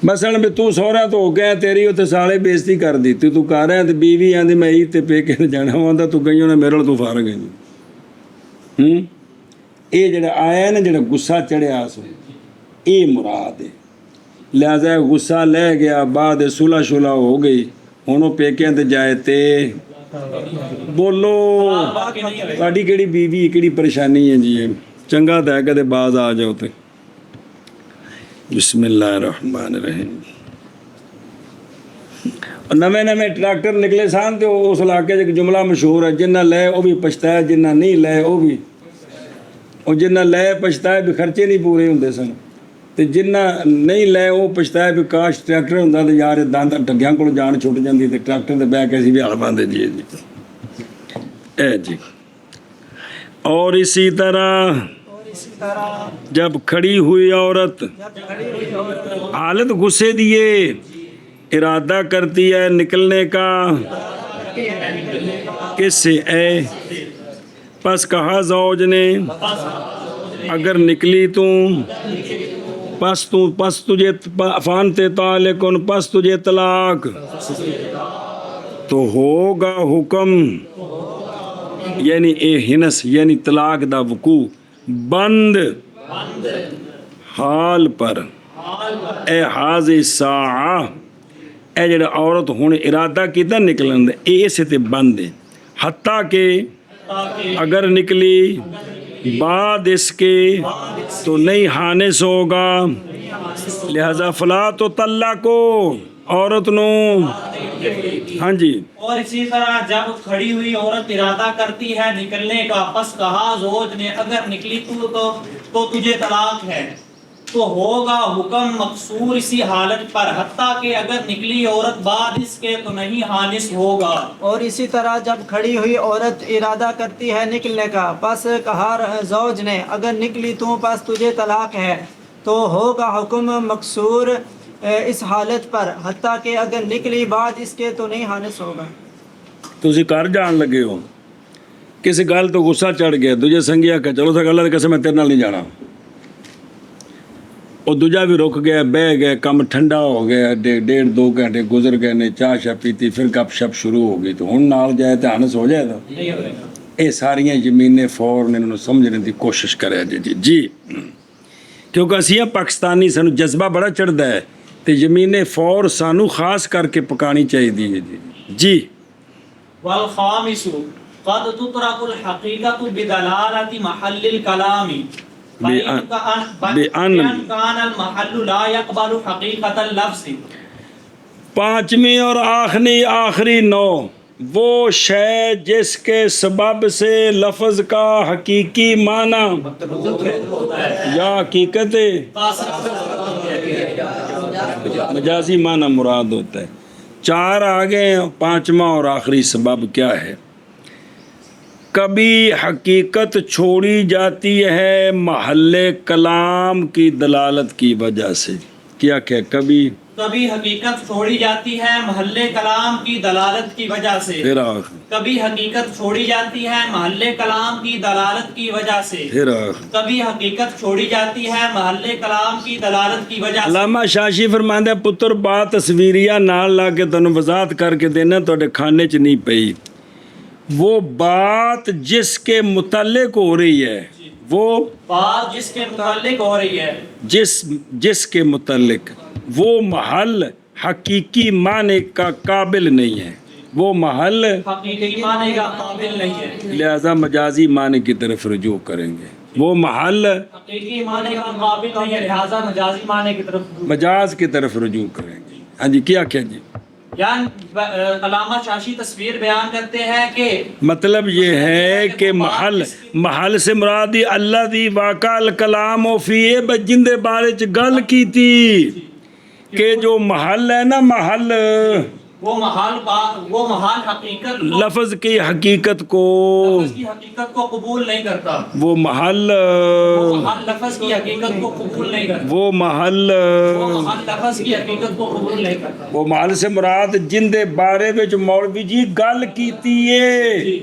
مثلا بھی تو سوہرا تو ہو گیا تیری اتنے سالے بےزتی کر دی تو کر رہا تو بیوی آدھی میں عید تے پیکے نے جانا ہوا تو گئی انہیں میرے تو فارغ ہے جی. یہ جڑا آیا نا جڑا غصہ چڑھیا سو یہ مراد ہے. لہذا غصہ لے گیا بعد صلح شلح ہو گئی ہوں وہ پیکیاں تے جائے تے بولو تاری کہڑی بیوی کہڑی پریشانی ہے جی. چنگا تو ہے کدے باز آ جاؤ تے. بسم اللہ الرحمن الرحیم. نویں ٹریکٹر نکلے سن تو اس علاقے ایک جملہ مشہور ہے جنہ لے وہ بھی پچھتایا جنہ نہیں لے وہ بھی اور جنہ لے پچھتایا بھی خرچے نہیں پورے ہوندے سن تو جنہ نہیں لے وہ پچھتایا بھی کاش ٹریکٹر ہوندا تو یار دند ڈگیاں کو جان چھٹ جاندی تے ٹریکٹر تے بہ کے اسی بھی حال باندھے جی اے جی. اور اسی طرح جب کھڑی ہوئی عورت حالت غصے دیے ارادہ کرتی ہے نکلنے کا کس سے اے پس کہا زوج نے اگر نکلی پس تجھے فانتے طالقن پس تجھے طلاق تو ہوگا حکم یعنی اے ہنس یعنی طلاق دا وقوع بند حال پر اے حاض ساعہ اے جڑا عورت ہوں ارادہ کیتا نکلن دے اے اسے تے بند ہے حتیٰ کہ اگر نکلی بعد اس کے تو نہیں حانس ہوگا. لہذا فلا تو طلاقو عورت نو ہاں جی. اور اسی طرح جب کھڑی ہوئی عورت ارادہ کرتی ہے نکلنے کا پس کہا زوج نے اگر نکلی تو تجھے طلاق ہے تو ہوگا حکم مقصور اسی حالت پر حتیٰ کہ اگر نکلی عورت بعد اس کے تو نہیں حانس ہوگا. اور اسی طرح جب کھڑی ہوئی عورت ارادہ کرتی ہے نکلنے کا پس کہا زوج نے اگر نکلی تو پس تجھے طلاق ہے تو ہوگا حکم مقصور اس حالت پر حتیٰ کہ اگر نکلی بعد اس کے تو نہیں حانس ہوگا. تسی گھر جان لگے ہو کسی گل تو غصہ چڑھ گیا دوجے سنگیا کہ چلو سا اللہ دی قسم میں تیرے نال نہیں جانا اور دوجا بھی رک گیا بہ گئے کم ٹھنڈا ہو گیا 1.5-2 گھنٹے گزر گئے نے چاہ شاہ پیتی پھر گپ شپ شروع ہو گئی تو ہن نال جائے تو حانس ہو جائے گا. یہ ساریاں زمینیں فوراً انہوں سمجھنے کی کوشش کرے جی کیونکہ اسی پاکستانی سانو جذبہ بڑا چڑھتا ہے تو زمینیں فور سانو خاص کر کے پکانی چاہیے جی. والخامس قد تترك الحقيقة بدلالة محل الكلام بأن كان المحل لا يقبل حقيقة اللفظ. پانچویں اور آخری نو وہ شے جس کے سبب سے لفظ کا حقیقی معنی یا حقیقت مجازی معنی مراد ہوتا ہے. 4 آگے 5واں اور آخری سبب کیا ہے؟ کبھی حقیقت چھوڑی جاتی ہے محل کلام کی دلالت کی وجہ سے. کیا کبھی حقیقت چھوڑی جاتی ہے محل کلام کی دلالت کی وجہ سے. کبھی حقیقت چھوڑی جاتی ہے محل کلام کی دلالت کی وجہ سے. کبھی حقیقت چھوڑی جاتی ہے محل کلام کی دلالت کی وجہ سے. علامہ شاشی فرماندہ ہے پتر بات تصویریہ نال لا کے تنوں وضاحت کر کے دینا تواڈے کھانے چ نہیں پئی. وہ بات جس کے متعلق ہو رہی ہے وہ بات جس کے متعلق ہو رہی ہے جس کے متعلق وہ محل حقیقی معنی کا قابل نہیں ہے. وہ محل حقیقی معنی کا قابل نہیں ہے. لہذا مجازی معنی کی طرف رجوع کریں گے. وہ محل حقیقی معنی کا قابل نہیں ہے لہذا مجازی معنی کی طرف مجاز کی طرف رجوع کریں گے. ہاں جی کیا کیا جی یعنی علامہ شاشی تصویر بیان کرتے ہیں کہ مطلب یہ ہے کہ محل سے مراد اللہ دی واقع الکلام و فیہ جن دے بارے چ گل کیتی کہ جو محل ہے نا محل وہ محال حقیقت کو لفظ کی حقیقت کو لفظ کی حقیقت کو قبول نہیں کرتا، وہ محل وہ محل لفظ کی حقیقت کو قبول نہیں کرتا، وہ محل وہ محل لفظ کی حقیقت کو قبول نہیں کرتا، وہ محل سے مراد جن دے بارے وچ مولوی جی گل کیتی ہے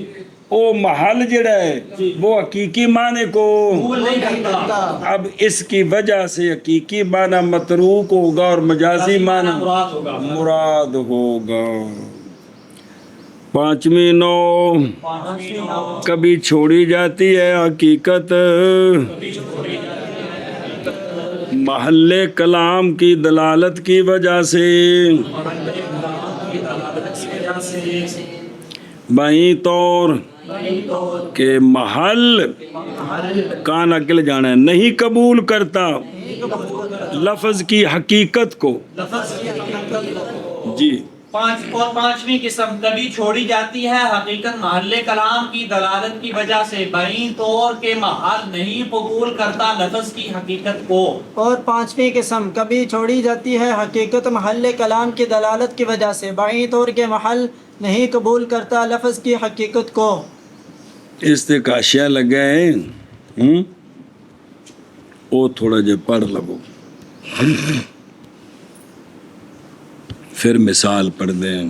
وہ محل جڑا ہے وہ حقیقی معنی کو قبول نہیں کرتا، اب اس کی وجہ سے حقیقی معنی متروک ہوگا اور مجازی معنی مراد ہوگا۔ مراد ہوگا۔ پانچویں نو کبھی چھوڑی جاتی ہے حقیقت محل کلام کی دلالت کی وجہ سے، بائیں طور کہ محل کان اکل جانا ہے نہیں قبول کرتا لفظ کی حقیقت کو جی۔ پانچویں قسم کبھی چھوڑی جاتی ہے حقیقت محل کلام کی دلالت کی وجہ سے بعین طور کے محل نہیں قبول کرتا لفظ کی حقیقت کو، اور پانچویں قسم کبھی چھوڑی جاتی ہے حقیقت محل کلام کی دلالت کی وجہ سے بعین طور کے محل نہیں قبول کرتا لفظ کی حقیقت کو۔ اس تے کاشیا لگا ہے وہ تھوڑا جہ پڑھ لو پھر مثال پڑھ دیں۔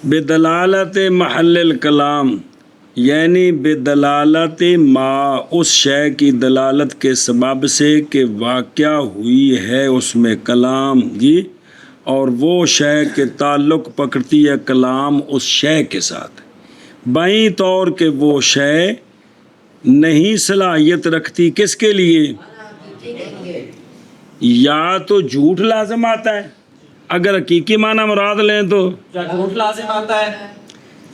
بے دلالت محل الکلام یعنی بے دلالت ما اس شے کی دلالت کے سبب سے کہ واقع ہوئی ہے اس میں کلام جی، اور وہ شے کے تعلق پکڑتی ہے کلام اس شے کے ساتھ، بائیں طور کہ وہ شے نہیں صلاحیت رکھتی کس کے لیے، یا تو جھوٹ لازم آتا ہے اگر حقیقی معنی مراد لیں تو، جھوٹ لازم آتا ہے،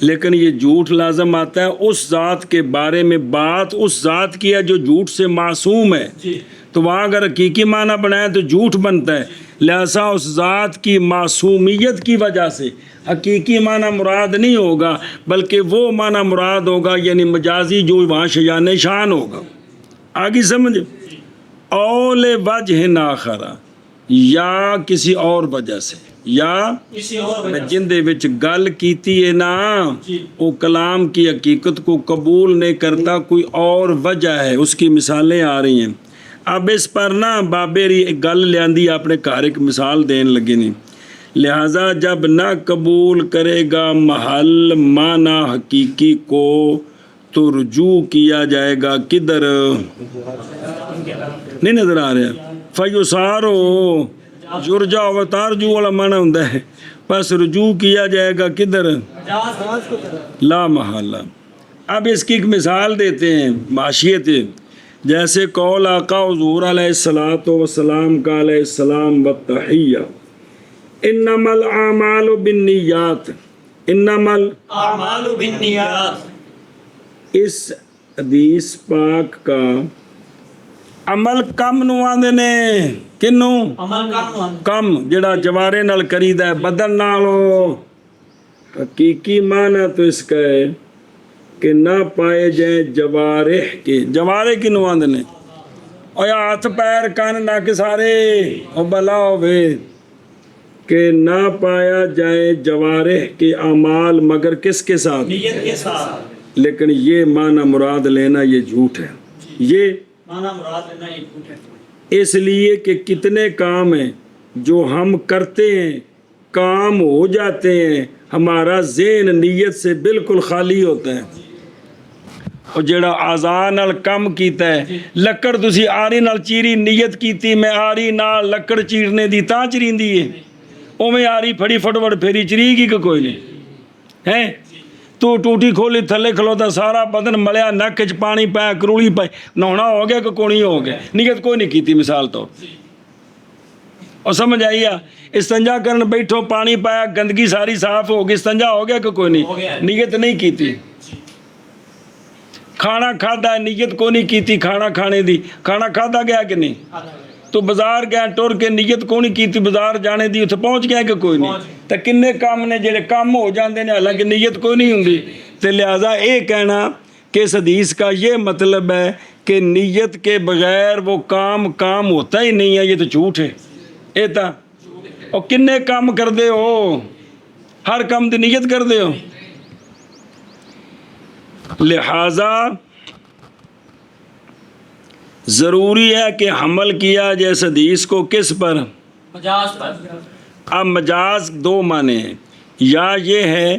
لیکن یہ جھوٹ لازم آتا ہے اس ذات کے بارے میں، بات اس ذات کی ہے جو جھوٹ سے معصوم ہے، تو وہاں اگر حقیقی معنی بنائے تو جھوٹ بنتا ہے، لہذا اس ذات کی معصومیت کی وجہ سے حقیقی معنی مراد نہیں ہوگا بلکہ وہ معنی مراد ہوگا یعنی مجازی جو وہاں شیان شان ہوگا۔ آگے سمجھ، اول وجہ آخرہ یا کسی اور وجہ سے، یا کسی اور وجہ سے جن دے وچ گل کیتی ہے نا وہ کلام کی حقیقت کو قبول نہیں کرتا، کوئی اور وجہ ہے، اس کی مثالیں آ رہی ہیں۔ اب اس پر نا بابے ری گل لیاندی اپنے گھر ایک مثال دین لگے نہیں، لہٰذا جب نہ قبول کرے گا محل معنی حقیقی کو تو رجوع کیا جائے گا کدھر، نہیں نظر آ رہا، فیسارو یرجع و ترجو والا معنی ہوتا ہے، بس رجوع کیا جائے گا کدھر، لا محالہ۔ اب اس کی ایک مثال دیتے ہیں معاشیت، جیسے قول آقا حضور علیہ الصلوۃ والسلام کا علیہ السلام والتحیہ، انما الاعمال بالنیات، انما اعمال بالنیات، اس حدیث پاک کا عمل کم نو آندے نے، کنوں عمل کم جڑا جوارے نال کریدا ہے بدن نالو، حقیقی معنی تو اس کا ہے کہ نہ پائے جائیں جوارح کے، جوارے کنوں آندے نے، اور ہاتھ پیر کان نک سارے او بلا ہوئے، کہ نہ پایا جائے جوارح کے اعمال مگر کس کے ساتھ، نیت کے ساتھ، لیکن یہ معنی مراد لینا یہ جھوٹ ہے، یہ معنی مراد لینا یہ جھوٹ ہے، اس لیے کہ کتنے کام ہیں جو ہم کرتے ہیں کام ہو جاتے ہیں ہمارا ذہن نیت سے بالکل خالی ہوتا ہے، اور جڑا آزان نال کم کیتا ہے، لکڑ تسی آری نال چیری نیت کیتی میں آری نال لکڑ چیرنے دی تاں چریندی ہے، اوویں آری پھڑی فٹوٹ پھیری چری گی کہ کوئی نہیں ہے، تو ٹوٹی کھولی تھلے کھلوتا سارا بدن ملیا نک چ پانی پایا کرولی پائی نہونا ہو گیا کہ کونی ہو گیا، نیت کوئی نہیں کیتی مثال طور، اور سمجھ آئی استنجا کرن بیٹھو پانی پایا گندگی ساری صاف ہو گئی، استنجا ہو گیا کہ کوئی نہیں، نیت نہیں کیتی، کھانا کھادا ہے نیت کو نہیں کیتی کھانا کھانے دی، کھانا کھادا گیا کہ نہیں، تو بازار گیا ٹر کے نیت کوئی نہیں کی بازار جانے دی اتنے پہنچ گیا کہ کوئی نہیں تو کنے کام نے جڑے کام ہو جاندے نے حالانکہ نیت کوئی نہیں ہوندی تو لہٰذا یہ کہنا کہ اس حدیث کا یہ مطلب ہے کہ نیت کے بغیر وہ کام ہوتا ہی نہیں ہے، یہ تو جھوٹ ہے یہ تا اور کنے کام کر دے ہو ہر کام دی نیت کر دے ہو لہذا ضروری ہے کہ حمل کیا جائے اس حدیث کو کس پر؟ مجاز پر۔ اب مجاز دو معنی ہیں، یا یہ ہے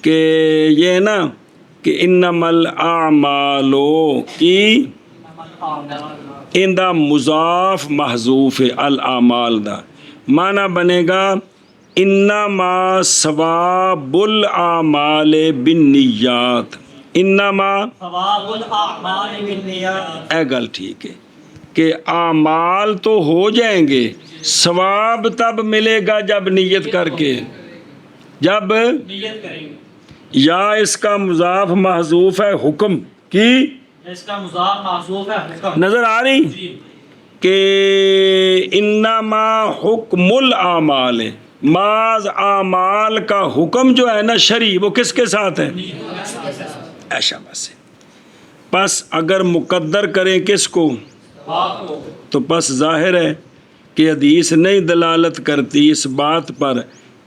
کہ یہ ہے نا کہ انما الاعمال کی اندہ مضاف محذوف ہے الاعمال دا معنی بنے گا انما ثواب الاعمال بالنیات، انما ثواب الاعمال بالنیات، اے گل ٹھیک ہے کہ اعمال تو ہو جائیں گے، ثواب تب ملے گا جب نیت کر کے، جب نیت کریں گے۔ یا اس کا مضاف محذوف ہے حکم کی، اس کا مضاف محذوف ہے حکم۔ نظر آ رہی جی کہ انما حکم الاعمال ہے، بعض اعمال کا حکم جو ہے نا شرعی وہ کس کے ساتھ ہے؟ ایشا بس ہے۔ پس اگر مقدر کریں کس کو آپ کو تو پس ظاہر ہے کہ حدیث نہیں دلالت کرتی اس بات پر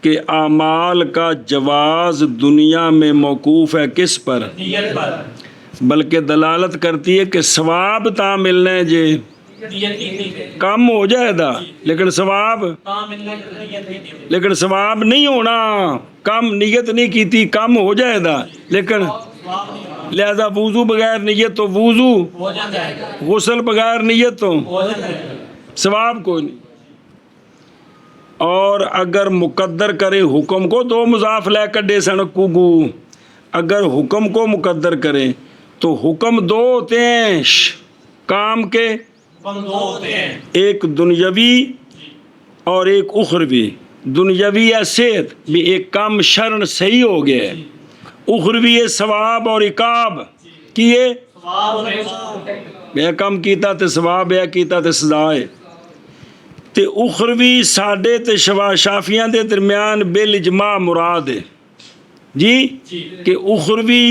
کہ اعمال کا جواز دنیا میں موقوف ہے کس پر، نیت پر، بلکہ دلالت کرتی ہے کہ ثواب تا ملنا ہے جے نیت نہیں کم ہو جائے گا لیکن ثواب کام ملنے کی نیت نہیں دی۔ لیکن ثواب نہیں ہونا، کم نیت نہیں کی تھی کم ہو جائے گا لیکن ثواب نہیں ہوگا۔ لہذا وضو بغیر نیت تو وضو، ہو جائے گا، غسل بغیر نیت تو ہو جائے گا۔ ثواب کوئی نہیں۔ اور اگر مقدر کرے حکم کو دو مضاف لے کڈے سن کوگو، اگر حکم کو مقدر کریں تو حکم دو ہوتے ہیں کام کے، حکم دو ہوتے ہیں، ایک دنیاوی اور ایک اخروی۔ دنیاوی ہے صحت بھی ایک کام شرن صحیح ہو گیا ہے، اخروی ہے ثواب اور عقاب کیے ثواب اور عقاب۔ بے کم کیتا تے ثواب ہے کیتا تے سزا ہے۔ تے اخروی ساڈے تے شافیاں دے درمیان بالاجماع مراد ہے جی کہ اخروی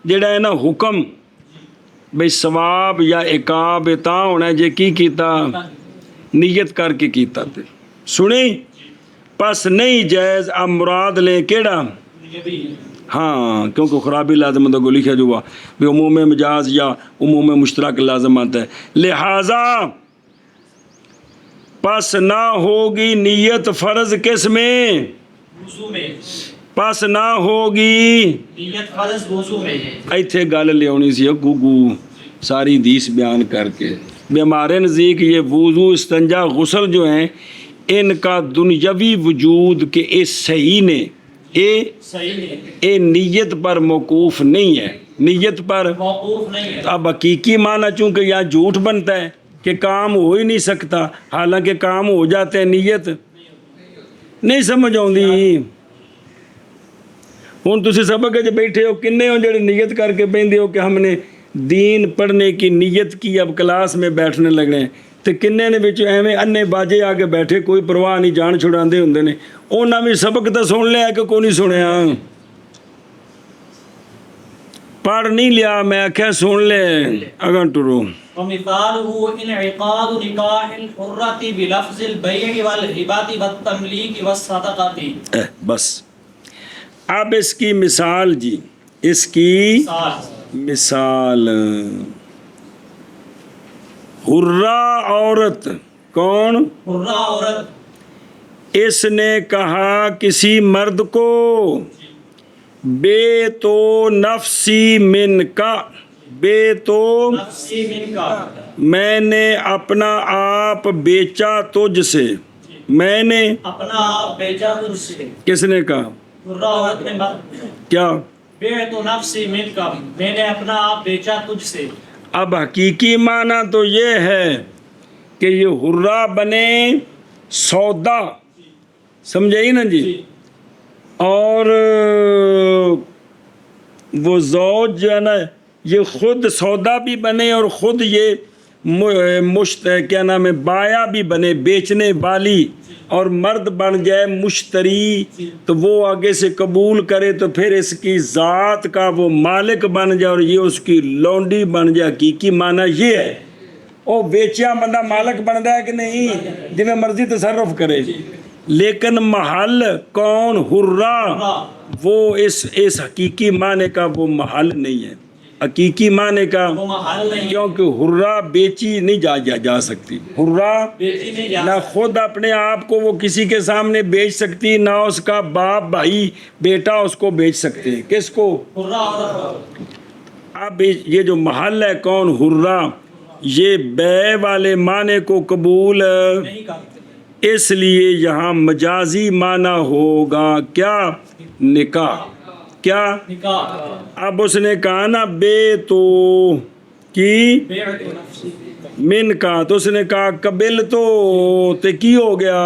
جڑا ہے نا حکم بھئی ثواب یا عقاب تا ہونا ہے جے کی کیتا نیت کر کے کیتا تے سنی پس نہیں جائز اب مراد لیں کیڑا ہاں کیونکہ خرابی لازم کو لکھا جو ہوا بھی عموم مجاز یا عموم مشترک لازم آتا ہے، لہذا پس نہ ہوگی نیت فرض کس میں، وضو میں، پس نہ ہوگی نیت فرض وضو میں۔ ایتھے گل لیاونی سی گوگو ساری حدیث بیان کر کے بھی ہمارے نزدیک یہ وضو استنجا غسل جو ہیں ان کا دنیاوی وجود کہ یہ صحیح نے صحیح نہیں، یہ نیت پر موقوف نہیں ہے، نیت پر موقوف نہیں ہے۔ اب حقیقی معنی چونکہ یہاں جھوٹ بنتا ہے کہ کام ہو ہی نہیں سکتا حالانکہ کام ہو جاتے ہیں، نیت نہیں سمجھ آؤندی۔ ہوں تسی سبق جو بیٹھے ہو کنے ہو جڑے نیت کر کے بیندے ہو کہ ہم نے دین پڑھنے کی نیت کی اب کلاس میں بیٹھنے لگنے تو کنے نے بچ ایویں انے باجے آ کے بیٹھے کوئی پرواہ نہیں جان چھڑاندے ہوندے نے انہاں بھی سبق تو سن لیا کہ کوئی نہیں سنیا پڑھ نہیں لیا میں آخیا سن لے اگاں ٹرو ومثاله انعقاد نکاح الحرة بلفظ البيع والهبة والتمليك والصدقة۔ بس اب اس کی مثال جی، اس کی مثال حرہ عورت کون؟ حرہ عورت، اس نے کہا کسی مرد کو بے تو نفسی من کا، بے تو نفسی من کا، میں نے اپنا آپ بیچا تجھ سے، میں نے اپنا آپ بیچا تجھ سے۔ کس نے کہا؟ حرہ عورت نے کیا؟ بیعت نفسی من کا، میں نے اپنا آپ بیچا تجھ سے۔ اب حقیقی معنی تو یہ ہے کہ یہ حرہ بنے سودا، سمجھے نا جی، اور وہ زوج جو ہے نا یہ خود سودا بھی بنے اور خود یہ کیا نام ہے بایا بھی بنے بیچنے والی اور مرد بن جائے مشتری تو وہ آگے سے قبول کرے تو پھر اس کی ذات کا وہ مالک بن جائے اور یہ اس کی لونڈی بن جائے. حقیقی معنی یہ ہے وہ بیچیا بندہ مالک بنتا ہے کہ نہیں جی میں مرضی تصرف کرے. لیکن محل کون حرہ وہ اس حقیقی معنی کا وہ محل نہیں ہے. حقیقی معنی کا وہ محل نہیں کیونکہ حرہ بیچی نہیں جا سکتی. حرہ بیچی نہیں جا نہ خود اپنے آپ کو وہ کسی کے سامنے بیچ سکتی نہ اس کا باپ بھائی بیٹا اس کو بیچ سکتے. کس کو؟ حرہ عورت اب یہ جو محل ہے کون حرہ یہ بے والے معنی کو قبول نہیں کرتے. اس لیے یہاں مجازی معنی ہوگا کیا؟ نکاح. کیا؟ نکاح. اب اس نے کہا نا بے تو کی بیعت نفسی من کا تو اس نے کہا قبل تو کی ہو گیا.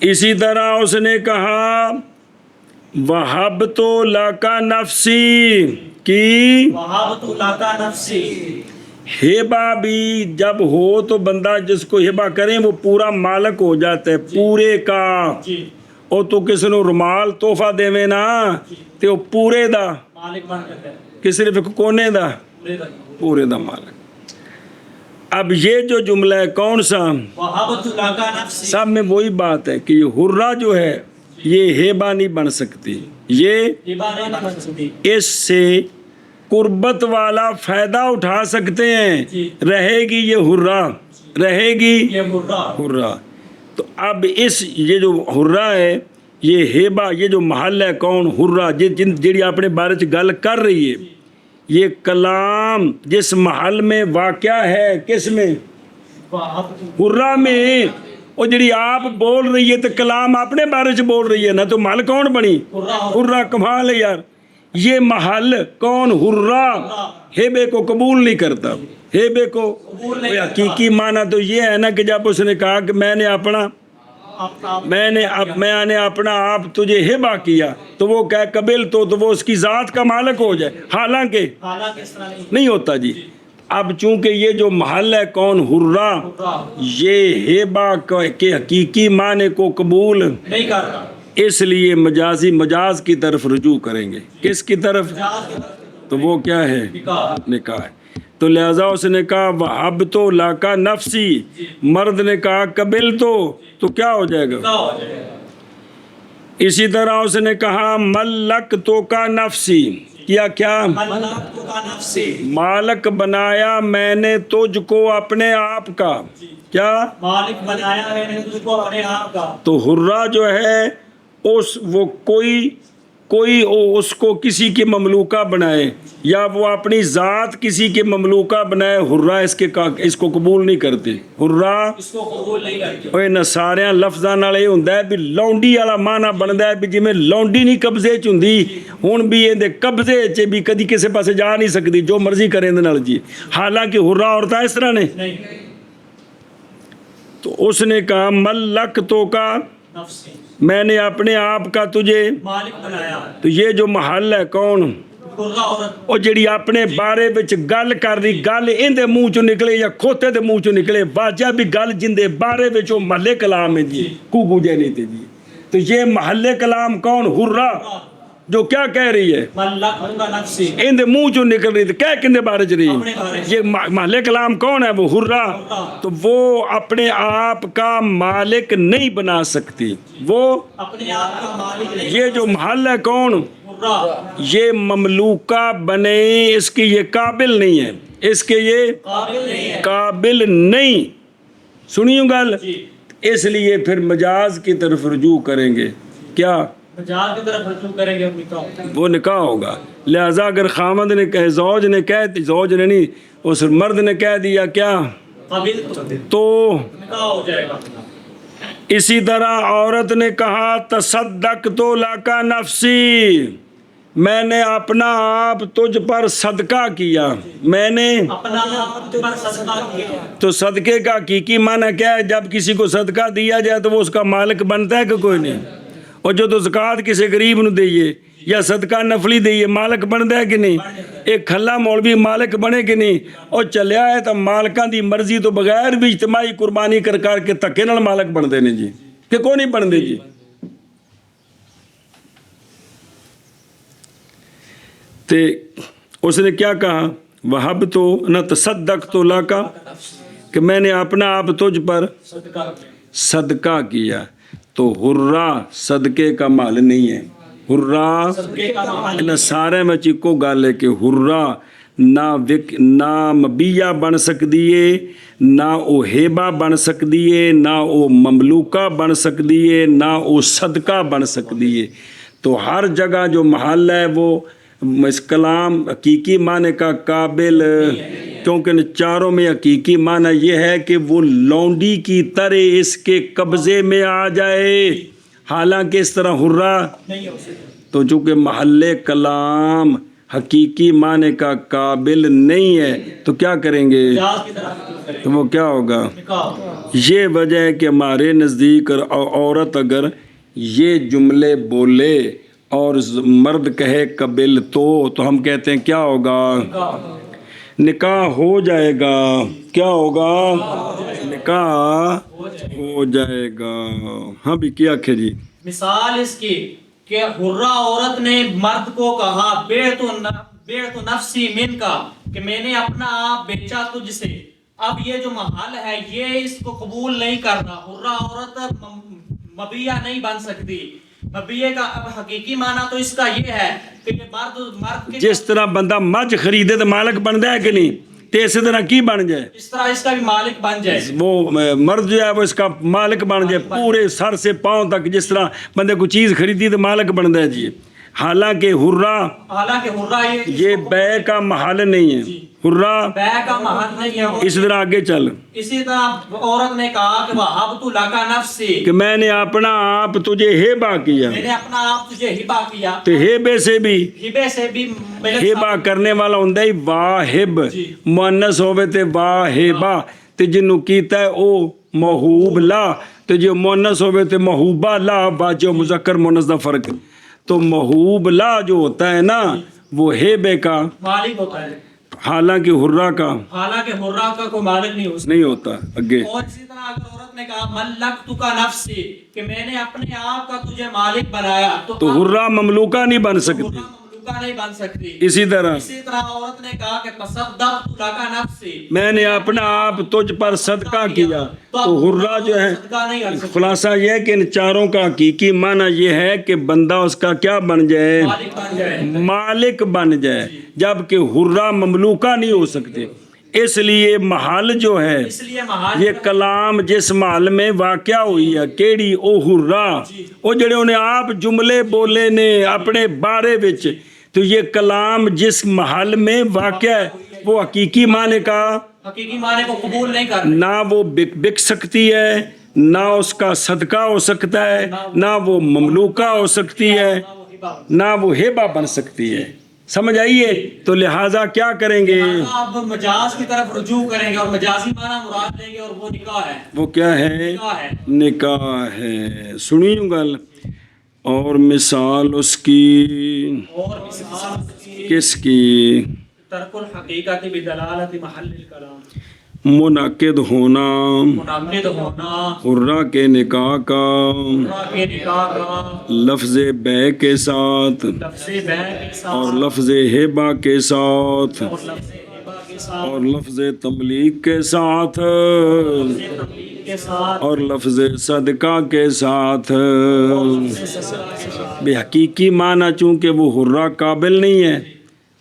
اسی طرح اس نے کہا وہب تو لاکا نفسی کی وہابت لکا نفسی. ہیبا بھی جب ہو تو بندہ جس کو ہیبا کریں وہ پورا مالک ہو جاتا ہے پورے کا. جی او تو کسی نو رومال تحفہ دیوے نا تے وہ پورے دا مالک بن جاتا ہے کہ صرف ایک کونے دا پورے تک. پورے دا مالک. اب یہ جو جملہ ہے کون سا وہابت لکا نفسی سب میں وہی بات ہے کہ یہ حرہ جو ہے یہ ہیبا نہیں بن سکتی. یہ ہبہ نہیں بن سکتی. اس سے قربت والا فائدہ اٹھا سکتے ہیں. جی. رہے گی یہ حرہ رہے گی یہ حرہ حرہ. تو اب یہ جو حرہ ہے یہ ہیبا یہ جو محل ہے کون حرہ جی اپنے بارے چ گل کر رہی ہے یہ کلام جس محل میں واقع ہے کس میں وہابت حرہ میں وہ جڑی آپ بول رہی ہے تو کلام اپنے بارے چ بول رہی ہے نا تو محل کون بنی حرہ. کمال ہے یار. یہ محل کون حرہ ہیبے کو قبول نہیں کرتا. ہیبے کو حقیقی معنی تو یہ ہے نا کہ جب اس نے کہا کہ میں نے اپنا آپ تجھے ہیبا کیا تو وہ کہے قبل تو وہ اس کی ذات کا مالک ہو جائے. حالانکہ حالانکہ اس طرح نہیں ہوتا جی. اب چونکہ یہ جو محل ہے کون حرہ یہ ہیبا کے حقیقی معنی کو قبول نہیں کرتا. اس لیے مجاز کی طرف رجوع کریں گے. کس کی طرف؟ تو وہ کیا ہے نکاح ہے. تو لہذا اس نے کہا اب تو لاکا نفسی مرد نے کہا قبل تو کیا ہو جائے گا. اسی طرح اس نے کہا ملک تو کا نفسی کیا مالک بنایا میں نے تجھ کو اپنے آپ کا. کیا مالک بنایا میں نے تجھ کو اپنے آپ کا. تو حرہ جو ہے وہ کوئی اس کو کسی کی مملوکہ بنائے یا وہ اپنی ذات کسی کے مملوکہ بنائے حرہ اس کو قبول نہیں کرتے. حرہ اس کو قبول نہیں کرتے. اوے نصاریاں لفظاں نال یہ ہوندا ہے بھی لونڈی والا معنی بندا ہے بھی جویں لونڈی نہیں قبضے چ ہوندی ہن بھی ایں دے قبضے چ بھی کدی کسے پاسے جا نہیں سکدی جو مرضی کرے ایں دے نال جی. حالانکہ حرہ عورتاں اس طرح نے. تو اس نے کہا ملک تو کا نفسی میں نے اپنے آپ کا تجھے مالک بنایا. تو یہ جو محل ہے کون حرہ عورت وہ جڑی اپنے بارے وچ گل کر رہی گل ان دے منہ چوں نکلے یا کھوتے دے منہ چوں نکلے واجہ بھی گل جن دے بارے وچ وہ محل کلام ہے جی کو جے نہیں تے جی. تو یہ محل کلام کون حرہ جو کیا کہہ رہی ہے ملک کا نفسی ان دے منہ چوں نکل رہی تھی کہہ کن دے بارے چ رہی اپنے بارے یہ محل کلام کون ہے وہ حرہ. تو وہ اپنے آپ کا مالک نہیں بنا سکتی. وہ اپنے آپ کا مالک نہیں. یہ جو محل ہے کون حرہ یہ مملوکہ بنے اس کی یہ قابل نہیں ہے. اس کے یہ قابل نہیں ہے. قابل نہیں. سنیو گل. اس لیے پھر مجاز کی طرف رجوع کریں گے. کیا مجاز کی طرف رجوع کریں گے نکاح. وہ نکاح ہوگا. لہذا اگر خامد نے کہے زوج نے نہیں اس مرد نے کہہ دیا کیا قابل تو نکاح ہو جائے گا. اسی طرح عورت نے کہا تصدق تو لاکا نفسی میں نے اپنا آپ تجھ پر صدقہ کیا. میں نے اپنا آپ تجھ پر صدقہ کیا. تو صدقے کا حقیقی معنی کیا ہے؟ جب کسی کو صدقہ دیا جائے تو وہ اس کا مالک بنتا ہے کہ کوئی نہیں. اور جو تو زکوٰۃ کسی غریب نو دئیے یا صدقہ نفلی دئیے مالک بنتا ہے کہ نہیں؟ ایک کھلا مولوی مالک بنے کہ نہیں؟ اور چلیا ہے تو مالکاں دی مرضی تو بغیر بھی اجتماعی قربانی کر کے تکے نال مالک بنتے ہیں جی کہ کوئی نہیں بنتے جی. تے اس نے کیا کہا وہب تو نہ تصدق تو لاکا کہ میں نے اپنا آپ تجھ پر صدقہ کیا. تو حرہ صدقے کا مال نہیں ہے. حرہ سارے میں چیکو گل ہے کہ حرہ نہ مبیہ بن سکتی ہے نہ او ہیبہ بن سکتی ہے نہ او مملوکہ بن سکتی ہے نہ او صدقہ بن سکتی ہے. تو ہر جگہ جو محل ہے وہ اس کلام حقیقی معنی کا قابل کیونکہ ان چاروں میں حقیقی معنی یہ ہے کہ وہ لونڈی کی طرح اس کے قبضے میں آ جائے حالانکہ اس طرح حرہ تو چونکہ محل کلام حقیقی معنی کا قابل نہیں ہے تو کیا کریں گے تو وہ کیا ہوگا. یہ وجہ ہے کہ ہمارے نزدیک عورت اگر یہ جملے بولے اور مرد کہے قبل تو ہم کہتے ہیں کیا ہوگا نکاح ہو جائے گا. کیا ہوگا نکاح ہو جائے گا. ہاں بھی کیا آخر جی مثال اس کی کہ حرہ عورت نے مرد کو کہا بیعت نفسی من کا کہ میں نے اپنا آپ بیچا تجھ سے. اب یہ جو محل ہے یہ اس کو قبول نہیں کرتا. حرہ عورت مبیہ نہیں بن سکتی. مبیہ کا اب حقیقی معنی تو اس کا یہ ہے کہ مرد کے جس طرح بندہ مجھ خریدے تو مالک بنتا ہے کہ نہیں تو اسی طرح کی بن جائے اس طرح اس کا بھی مالک بن جائے. وہ مرد جو ہے وہ اس کا مالک بن جائے پورے سر سے پاؤں تک. جس طرح بندے کو چیز خریدی تو مالک بنتا ہے جی. حالانکہ حرہ یہ بے کا محل نہیں ہے. حرہ بے کا محل نہیں ہے. اسی طرح آگے چل اسی طرح عورت نے کہا کہ وَهَبْتُ لَكَ نَفْسِي کہ میں نے اپنا آپ تجھے ہیبہ کیا. میں نے اپنا آپ تجھے ہبہ کیا. تو ہیبے سے بھی ہیبہ کرنے والا ہوتا ہے واہب مؤنث ہوئے تے واہبہ تے جنوں کیتا ہے او محوب لا تے جو مؤنث ہوئے تے محوبہ لا باجو مذکر مؤنث دا فرق. تو محوب لا جو ہوتا ہے نا وہ ہیبے کا مالک ہوتا ہے حالانکہ حرہ کا کوئی مالک نہیں ہوتا. اگے اور اسی طرح اگر عورت نے کہا ملکتک نفسی کہ میں نے اپنے آپ کا تجھے مالک بنایا تو حرہ مملوکہ نہیں بن سکتی. نہیں بن سکتی. اسی طرح عورت نے کہا کہ تصدقت لک نفسی میں نے اپنا آپ تجھ پر صدقہ کیا. تو حرہ جو ہے خلاصہ یہ ہے کہ ان چاروں کا حقیقی معنی یہ ہے کہ بندہ اس کا کیا بن جائے مالک بن جائے جبکہ حرہ مملوکہ نہیں ہو سکتے. اس لیے محل جو ہے یہ کلام جس محل میں واقع ہوئی ہے کیڑی او حرہ او جڑے انہیں آپ جملے بولے نے اپنے بارے وچ تو یہ کلام جس محل میں واقع ہے وہ حقیقی معنی کو قبول نہیں کرتا. نہ وہ بک سکتی ہے نہ اس کا صدقہ ہو سکتا ہے نہ وہ مملوکہ ہو سکتی ہے نہ وہ ہیبہ بن سکتی ہے. سمجھ آئیے تو لہٰذا کیا کریں گے آپ مجاز کی طرف رجوع کریں گے اور مجازی معنی مراد لیں گے اور وہ نکاح ہے. وہ کیا ہے نکاح ہے. سنی ہوں گل اور مثال اس کی کس کی ترک الحقیقت بدلالت محل الکلام منعقد ہونا حرہ کے نکاح کا لفظ بے کے ساتھ اور لفظ ہیبہ کے ساتھ اور لفظ تملیک کے ساتھ اور لفظ صدقہ کے ساتھ. بے حقیقی معنی چونکہ وہ حرہ قابل نہیں ہے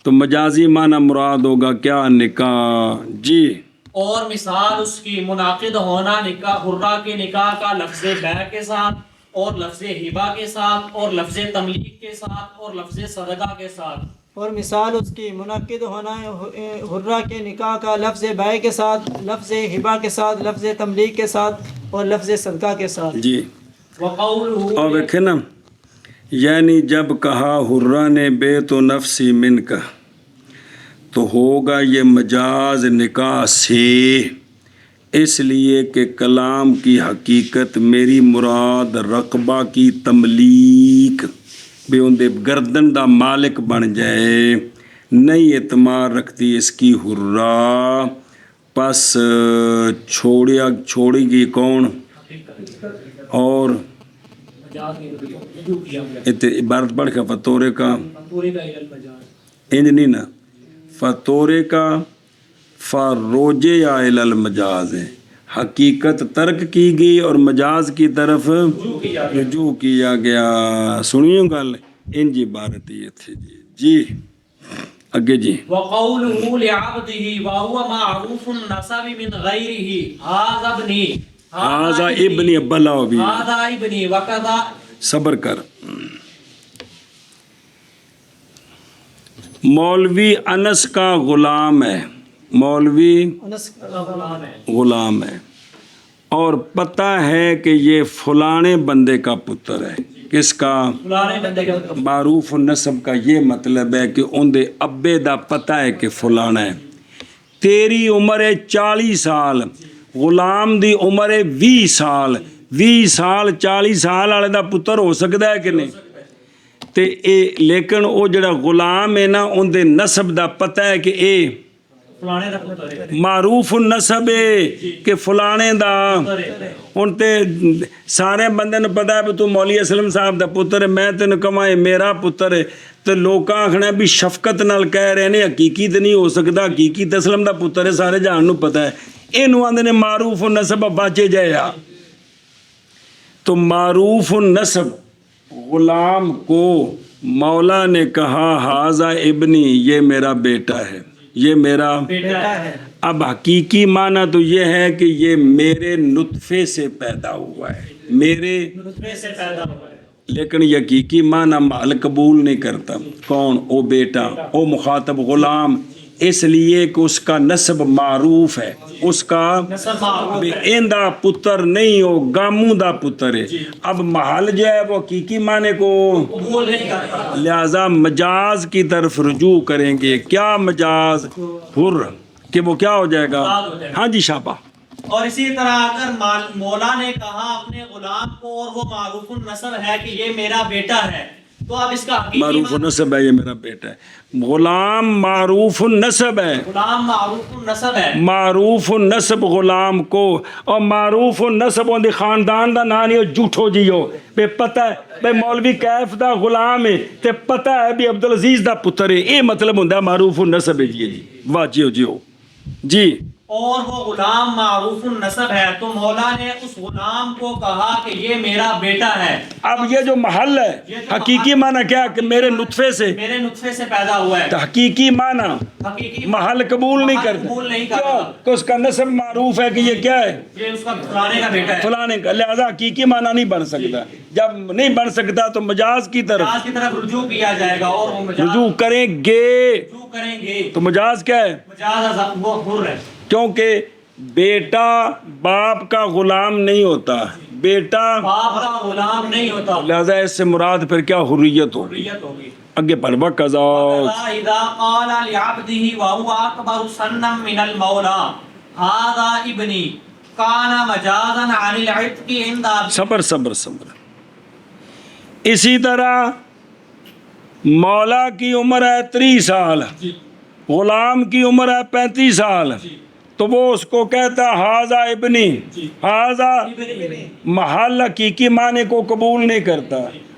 تو مجازی معنی مراد ہوگا کیا نکاح. جی اور مثال اس کی منعقد ہونا نکاح حرہ کے نکاح کا لفظ بیع کے ساتھ اور لفظ ہبہ کے ساتھ اور لفظ تملیک کے ساتھ اور لفظ صدقہ کے ساتھ. اور مثال اس کی منعقد ہونا حرہ کے نکاح کا لفظ بیع کے ساتھ لفظ ہبہ کے ساتھ لفظ تملیک کے ساتھ اور لفظ صدقہ کے ساتھ. جی اور دیکھیں نا یعنی جب کہا حرہ نے بیعت نفسی من کا تو ہوگا یہ مجاز نکاح سے اس لیے کہ کلام کی حقیقت میری مراد رقبہ کی تملیک بھی اندے گردن دا مالک بن جائے. نہیں اعتماد رکھتی اس کی حرہ، پس چھوڑی گی کون؟ اور عبارت پڑھ کے فطورے کا انج نہیں نا، فطورے کا فروجے یا المجاز ہے، حقیقت ترک کی گئی اور مجاز کی طرف رجوع کیا گیا. سنیے گل انج عبارت یہ تھی جی اگے جی. وقوله لعبده وهو معروف النسب من غيره هذا ابني هذا ابنی بلاؤ بھی هذا ابني وكذا. صبر کر. مولوی انس کا غلام ہے، مولوی غلام ہے اور پتہ ہے کہ یہ فلانے بندے کا پتر ہے. کس کا؟ معروف النسب کا یہ مطلب ہے کہ ان دے ابے دا پتہ ہے کہ فلانا ہے. تیری عمر ہے 40 سال، غلام دی عمر ہے 20 سال. 20 سال 40 سال والے دا پتر ہو سکتا ہے کہ نہیں؟ تے اے لیکن او جڑا غلام ہے نا ان دے نسب دا پتہ ہے کہ اے معروف النسب ہے کہ فلانے دا. ہن تے سارے بندے نوں پتہ ہے بھی تو مولوی اسلم صاحب دا پتر ہے، میں تینوں کہاں اے میرا پتر ہے، تے لوکاں آکھنا بھی شفقت نال کہہ رہے نے حقیقی تے نہیں ہو سکدا، حقیقی تے اسلم دا پتر ہے، سارے جہان نوں پتہ ہے. اینوں آندے نے معروف النسب، باچے جائے آ. تو معروف النسب غلام کو مولا نے کہا ہاذا ابنی، یہ میرا بیٹا ہے، یہ میرا بیٹا ہے. اب حقیقی معنی تو یہ ہے کہ یہ میرے نطفے سے پیدا ہوا ہے، میرے نطفے سے پیدا ہوا ہے. لیکن یہ حقیقی معنی محل قبول نہیں کرتا. کون؟ او بیٹا، او مخاطب غلام، اس لیے کہ اس کا نسب معروف ہے، اس کا ایندا پتر نہیں ہو، گاموں دا پتر ہے. اب محل جو ہے وہ حقیقی معنی کو قبول نہیں کرتا، لہذا مجاز کی طرف رجوع کریں گے. کیا مجاز؟ حر، کہ وہ کیا ہو جائے گا؟ ہاں جی شابہ. اور اسی طرح اگر مولا نے کہا اپنے غلام کو اور وہ معروف النسب ہے کہ یہ میرا بیٹا ہے، تو اب اس کا معروف النسب ہے، یہ میرا بیٹا ہے. غلام معروف النسب ہے، غلام معروف النسب ہے، معروف النسب غلام کو، اور معروف النسب ہوندی خاندان دا نام نہیں ہو جھوٹو جی ہو بے پتہ ہے بے مولوی کیف دا غلام ہے تے پتہ ہے بھی عبدالعزیز دا پتر ہے. یہ مطلب ہوندہ معروف النسب ہے. جی واہ جی ہو جی. اور وہ غلام معروف النسب ہے تو مولا نے اس غلام کو کہا کہ یہ میرا بیٹا ہے. اب یہ جو محل ہے حقیقی معنی کیا کہ میرے نطفے سے پیدا ہوا ہے. تو حقیقی معنی حقیقی محل قبول نہیں کرتا. قبول نہیں کرتا. کیوں؟ کہ اس کا نسب معروف ہے کہ یہ کیا ہے؟ یہ اس کا فلانے کا بیٹا ہے. فلانے کا. لہذا حقیقی معنی نہیں بن سکتا. جب نہیں بن سکتا تو مجاز کی طرف رجوع کیا جائے گا اور وہ رجوع کریں گے. تو مجاز کیا ہے؟ مجاز وہ حر ہے. کیونکہ بیٹا باپ کا غلام نہیں ہوتا، بیٹا باپ کا غلام نہیں ہوتا، لہذا اس سے مراد پھر کیا؟ حریت ہوگی. اگے پڑھ بقضا اذا قال لعبده وهو اكبر سنا من المولى هذا ابني كان مجازا عن العتق عند. صبر. اسی طرح مولا کی عمر ہے 30 سال، غلام کی عمر ہے 35 سال، تو وہ اس کو کہتا ہاذا ابنی. ہاذا محل حقیقی معنی کو قبول نہیں کرتا.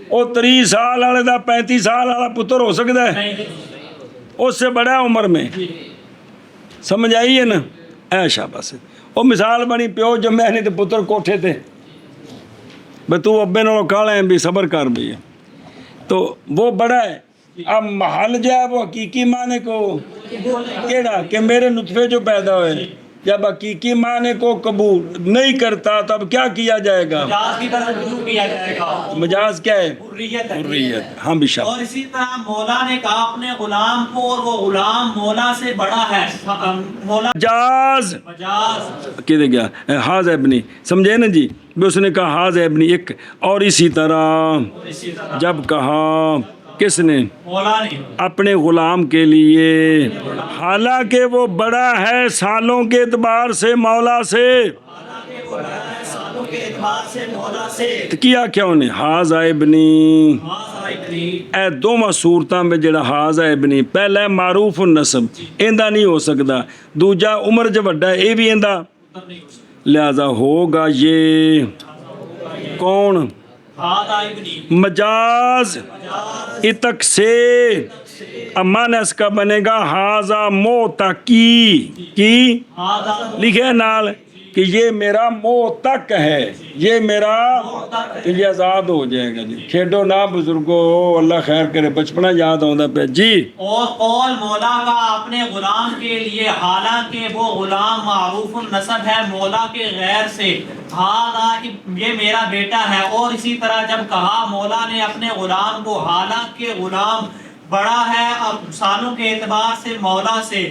وہ 30 سال والے دا 35 سال والا پتر ہو سکتا ہے؟ اس سے بڑا عمر میں. سمجھ آئی ہے نا؟ اے شاباش. وہ مثال بنی پیو جمع نہیں تو پتر کوٹھے تھے بھئی تو ابے نو کالا ہے بھی صبر کر بھی ہے تو وہ بڑا ہے. اب محل جو ہے وہ حقیقی معنی کو کیڑا کہ میرے نطفے جو پیدا ہوئے، جب حقیقی معنی کو قبول نہیں کرتا تو اب کیا کیا جائے گا؟ مجاز کی طرف رجوع کیا جائے گا. مجاز کیا ہے؟ حریت. ہاں بھی شاء. اور اسی طرح مولا نے کہا اپنے غلام کو اور وہ غلام مولا سے بڑا ہے. مولا مجاز کہ دے گیا ہاذا ابنی. سمجھے نا جی؟ اس نے کہا ہاذا ابنی ایک. اور اسی طرح جب کہا کس نے؟ مولا نے اپنے غلام کے لیے، حالانکہ وہ بڑا ہے سالوں کے اعتبار سے مولا سے، اعتبار سے مولا سے تو کیا کیا انہیں حاضہ ابنی ہاں ابنی اے دوواں صورتاں میں جڑا حاضہ ابنی پہلا ہے معروف النسب ایندہ نہیں ہو سکتا دوجا عمر جو وڈا ہے یہ بھی ایندہ نہیں ہو سکتا لہذا ہوگا یہ کون ہاں ابنی مجاز اتک سے امان اس کا بنے گا حاضہ موتقی کی ہاں لکھے نال کہ یہ میرا موتق ہے یہ میرا تو یہ آزاد ہو جائے گا جی کھیڈو نہ بزرگو اللہ خیر کرے بچپنا یاد آؤں پہ جی اور قول مولا کا اپنے غلام کے لیے حالانکہ وہ غلام معروف النسب ہے مولا کے غیر سے ہاں یہ میرا بیٹا ہے اور اسی طرح جب کہا مولا نے اپنے غلام کو حالانکہ غلام بڑا ہے اب سالوں کے اعتبار سے مولا سے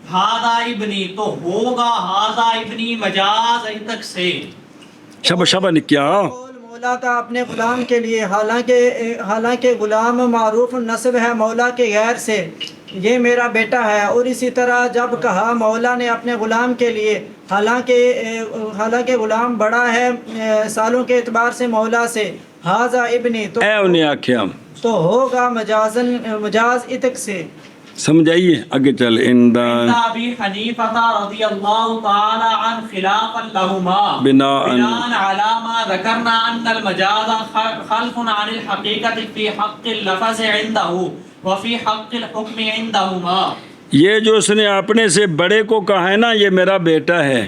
ہاذا ابنی تو ہوگا ہاذا ابنی مجاز تک سے شبہ نے کیا قول مولا کا اپنے غلام کے لیے حالانکہ غلام معروف النسب ہے مولا کے غیر سے یہ میرا بیٹا ہے اور اسی طرح جب کہا مولا نے اپنے غلام کے لیے حالانکہ غلام بڑا ہے سالوں کے اعتبار سے مولا سے ہاذا ابنی تو اے انہیں آکھیا تو ہوگا مجاز اتک سے سمجھائیے آگے چل اندہ ابی حنیفہ رضی اللہ تعالی عنہ خلافا لہما بناء علی ما ذکرنا ان المجاز خلف عن الحقیقت فی حق اللفظ عنده وفی حق الحکم عندهما یہ جو اس نے اپنے سے بڑے کو کہا ہے نا یہ میرا بیٹا ہے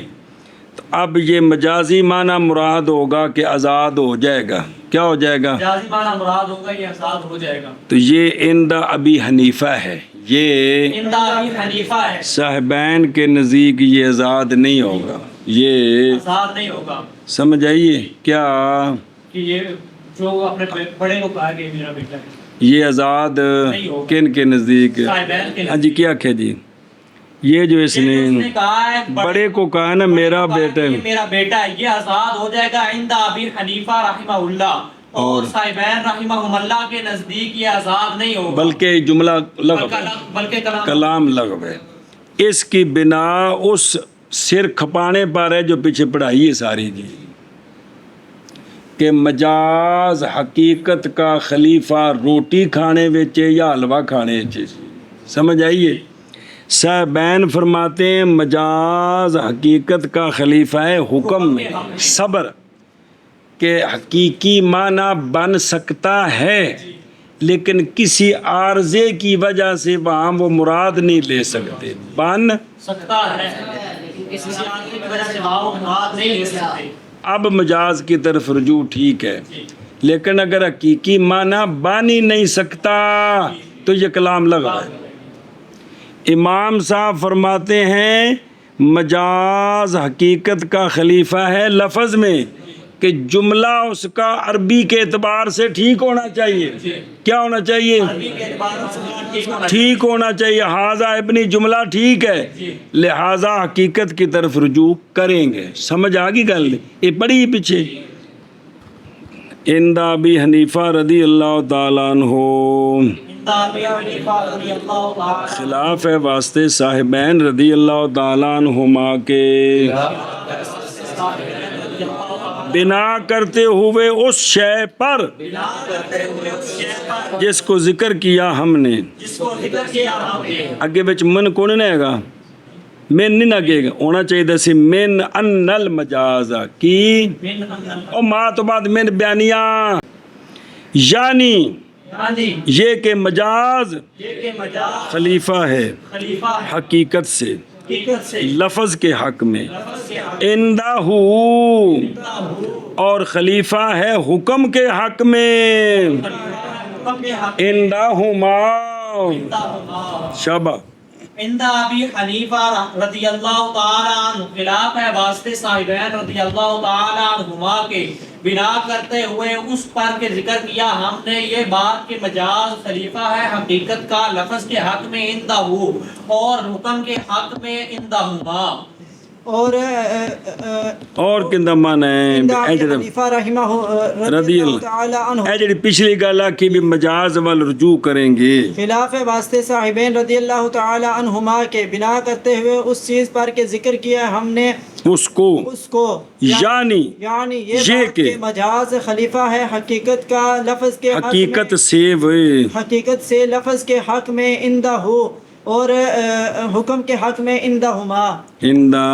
تو اب یہ مجازی معنی مراد ہوگا کہ آزاد ہو جائے گا کیا ہو جائے گا مجازی معنی مراد ہوگا یہ آزاد ہو جائے گا تو یہ اندہ ابی حنیفہ ہے یہ اندہ ابی حنیفہ ہے صاحبین کے نزدیک یہ آزاد نہیں ہوگا یہ آزاد نہیں ہوگا سمجھ آئیے کیا کہ یہ جو اپنے بڑے کو کہا کہ میرا بیٹا ہے یہ آزاد کن کے نزدیک صاحبین کے ہاں جی کیا کہ جی یہ جو اس نے کہا ہے بڑے کو کہا نا میرا بیٹا ہے یہ میرا بیٹا ہے یہ آزاد ہو جائے گا عند ابی حنیفہ رحمہ اللہ اور صاحبین رحمہ اللہ کے نزدیک یہ آزاد نہیں ہوگا بلکہ جملہ لغو ہے بلکہ کلام لغو ہے اس کی بنا اس سر کھپانے پر ہے جو پیچھے پڑھائی ہے ساری جی کہ مجاز حقیقت کا خلیفہ روٹی کھانے ویچے یا حلوہ کھانے ویچے سمجھ آئیے صاحبین فرماتے ہیں مجاز حقیقت کا خلیفہ ہے حکم میں صبر کہ حقیقی معنی بن سکتا ہے لیکن کسی عارضے کی وجہ سے وہاں وہ مراد نہیں لے سکتے بن سکتا ہے اس کی وجہ سے وہاں وہ مراد نہیں لے سکتے اب مجاز کی طرف رجوع ٹھیک ہے لیکن اگر حقیقی معنی بن ہی نہیں سکتا تو یہ کلام لغو ہے امام صاحب فرماتے ہیں مجاز حقیقت کا خلیفہ ہے لفظ میں کہ جملہ اس کا عربی کے اعتبار سے ٹھیک ہونا چاہیے کیا ہونا چاہیے ٹھیک ہونا چاہیے حاضہ ابنی جملہ ٹھیک ہے لہٰذا حقیقت کی طرف رجوع کریں گے سمجھ آگی گل یہ پڑھی پیچھے اندہ ابی حنیفہ رضی اللہ تعالیٰ عنہ خلاف ہے واسطے صاحبین رضی اللہ تعالیٰ عنہما کے بنا کرتے ہوئے اس شے پر جس کو ذکر کیا ہم نے اگے بچ من کون نہیں گا من نہیں لگے گا ہونا چاہیے دسی من ان المجاز کی اور ما تو بعد من بیانیاں یعنی یہ کہ مجاز خلیفہ ہے حقیقت سے لفظ کے حق میں اندہ اور خلیفہ ہے حکم کے حق میں اندہ ہما شابہ اندہ ابی حنیفہ رضی اللہ تعالیٰ عنہ خلاف ہے واسطے صاحبین رضی اللہ تعالیٰ عنہما کے بنا کرتے ہوئے اس پر کے ذکر کیا ہم نے یہ بات کہ مجاز خلیفہ ہے حقیقت کا لفظ کے حق میں اندہ ہو اور حکم کے حق میں اندہ ہما اور کندہ مانا ہے حنیفہ رحمہ رضی اللہ تعالی عنہ اے جڑی پچھلی گل آکھی بھی مجاز وال رجوع کریں گے خلاف واسطے صاحبین رضی اللہ تعالی عنہما کے بنا کرتے ہوئے اس چیز پر کے ذکر کیا ہم نے اس کو اس کو یعنی یعنی یہ یہ بات کہ کہ مجاز خلیفہ ہے حقیقت کا لفظ کے حق میں حقیقت سے وہ حقیقت سے لفظ کے حق میں اندہ ہو اور حکم کے حق میں اندہ ہما اندہ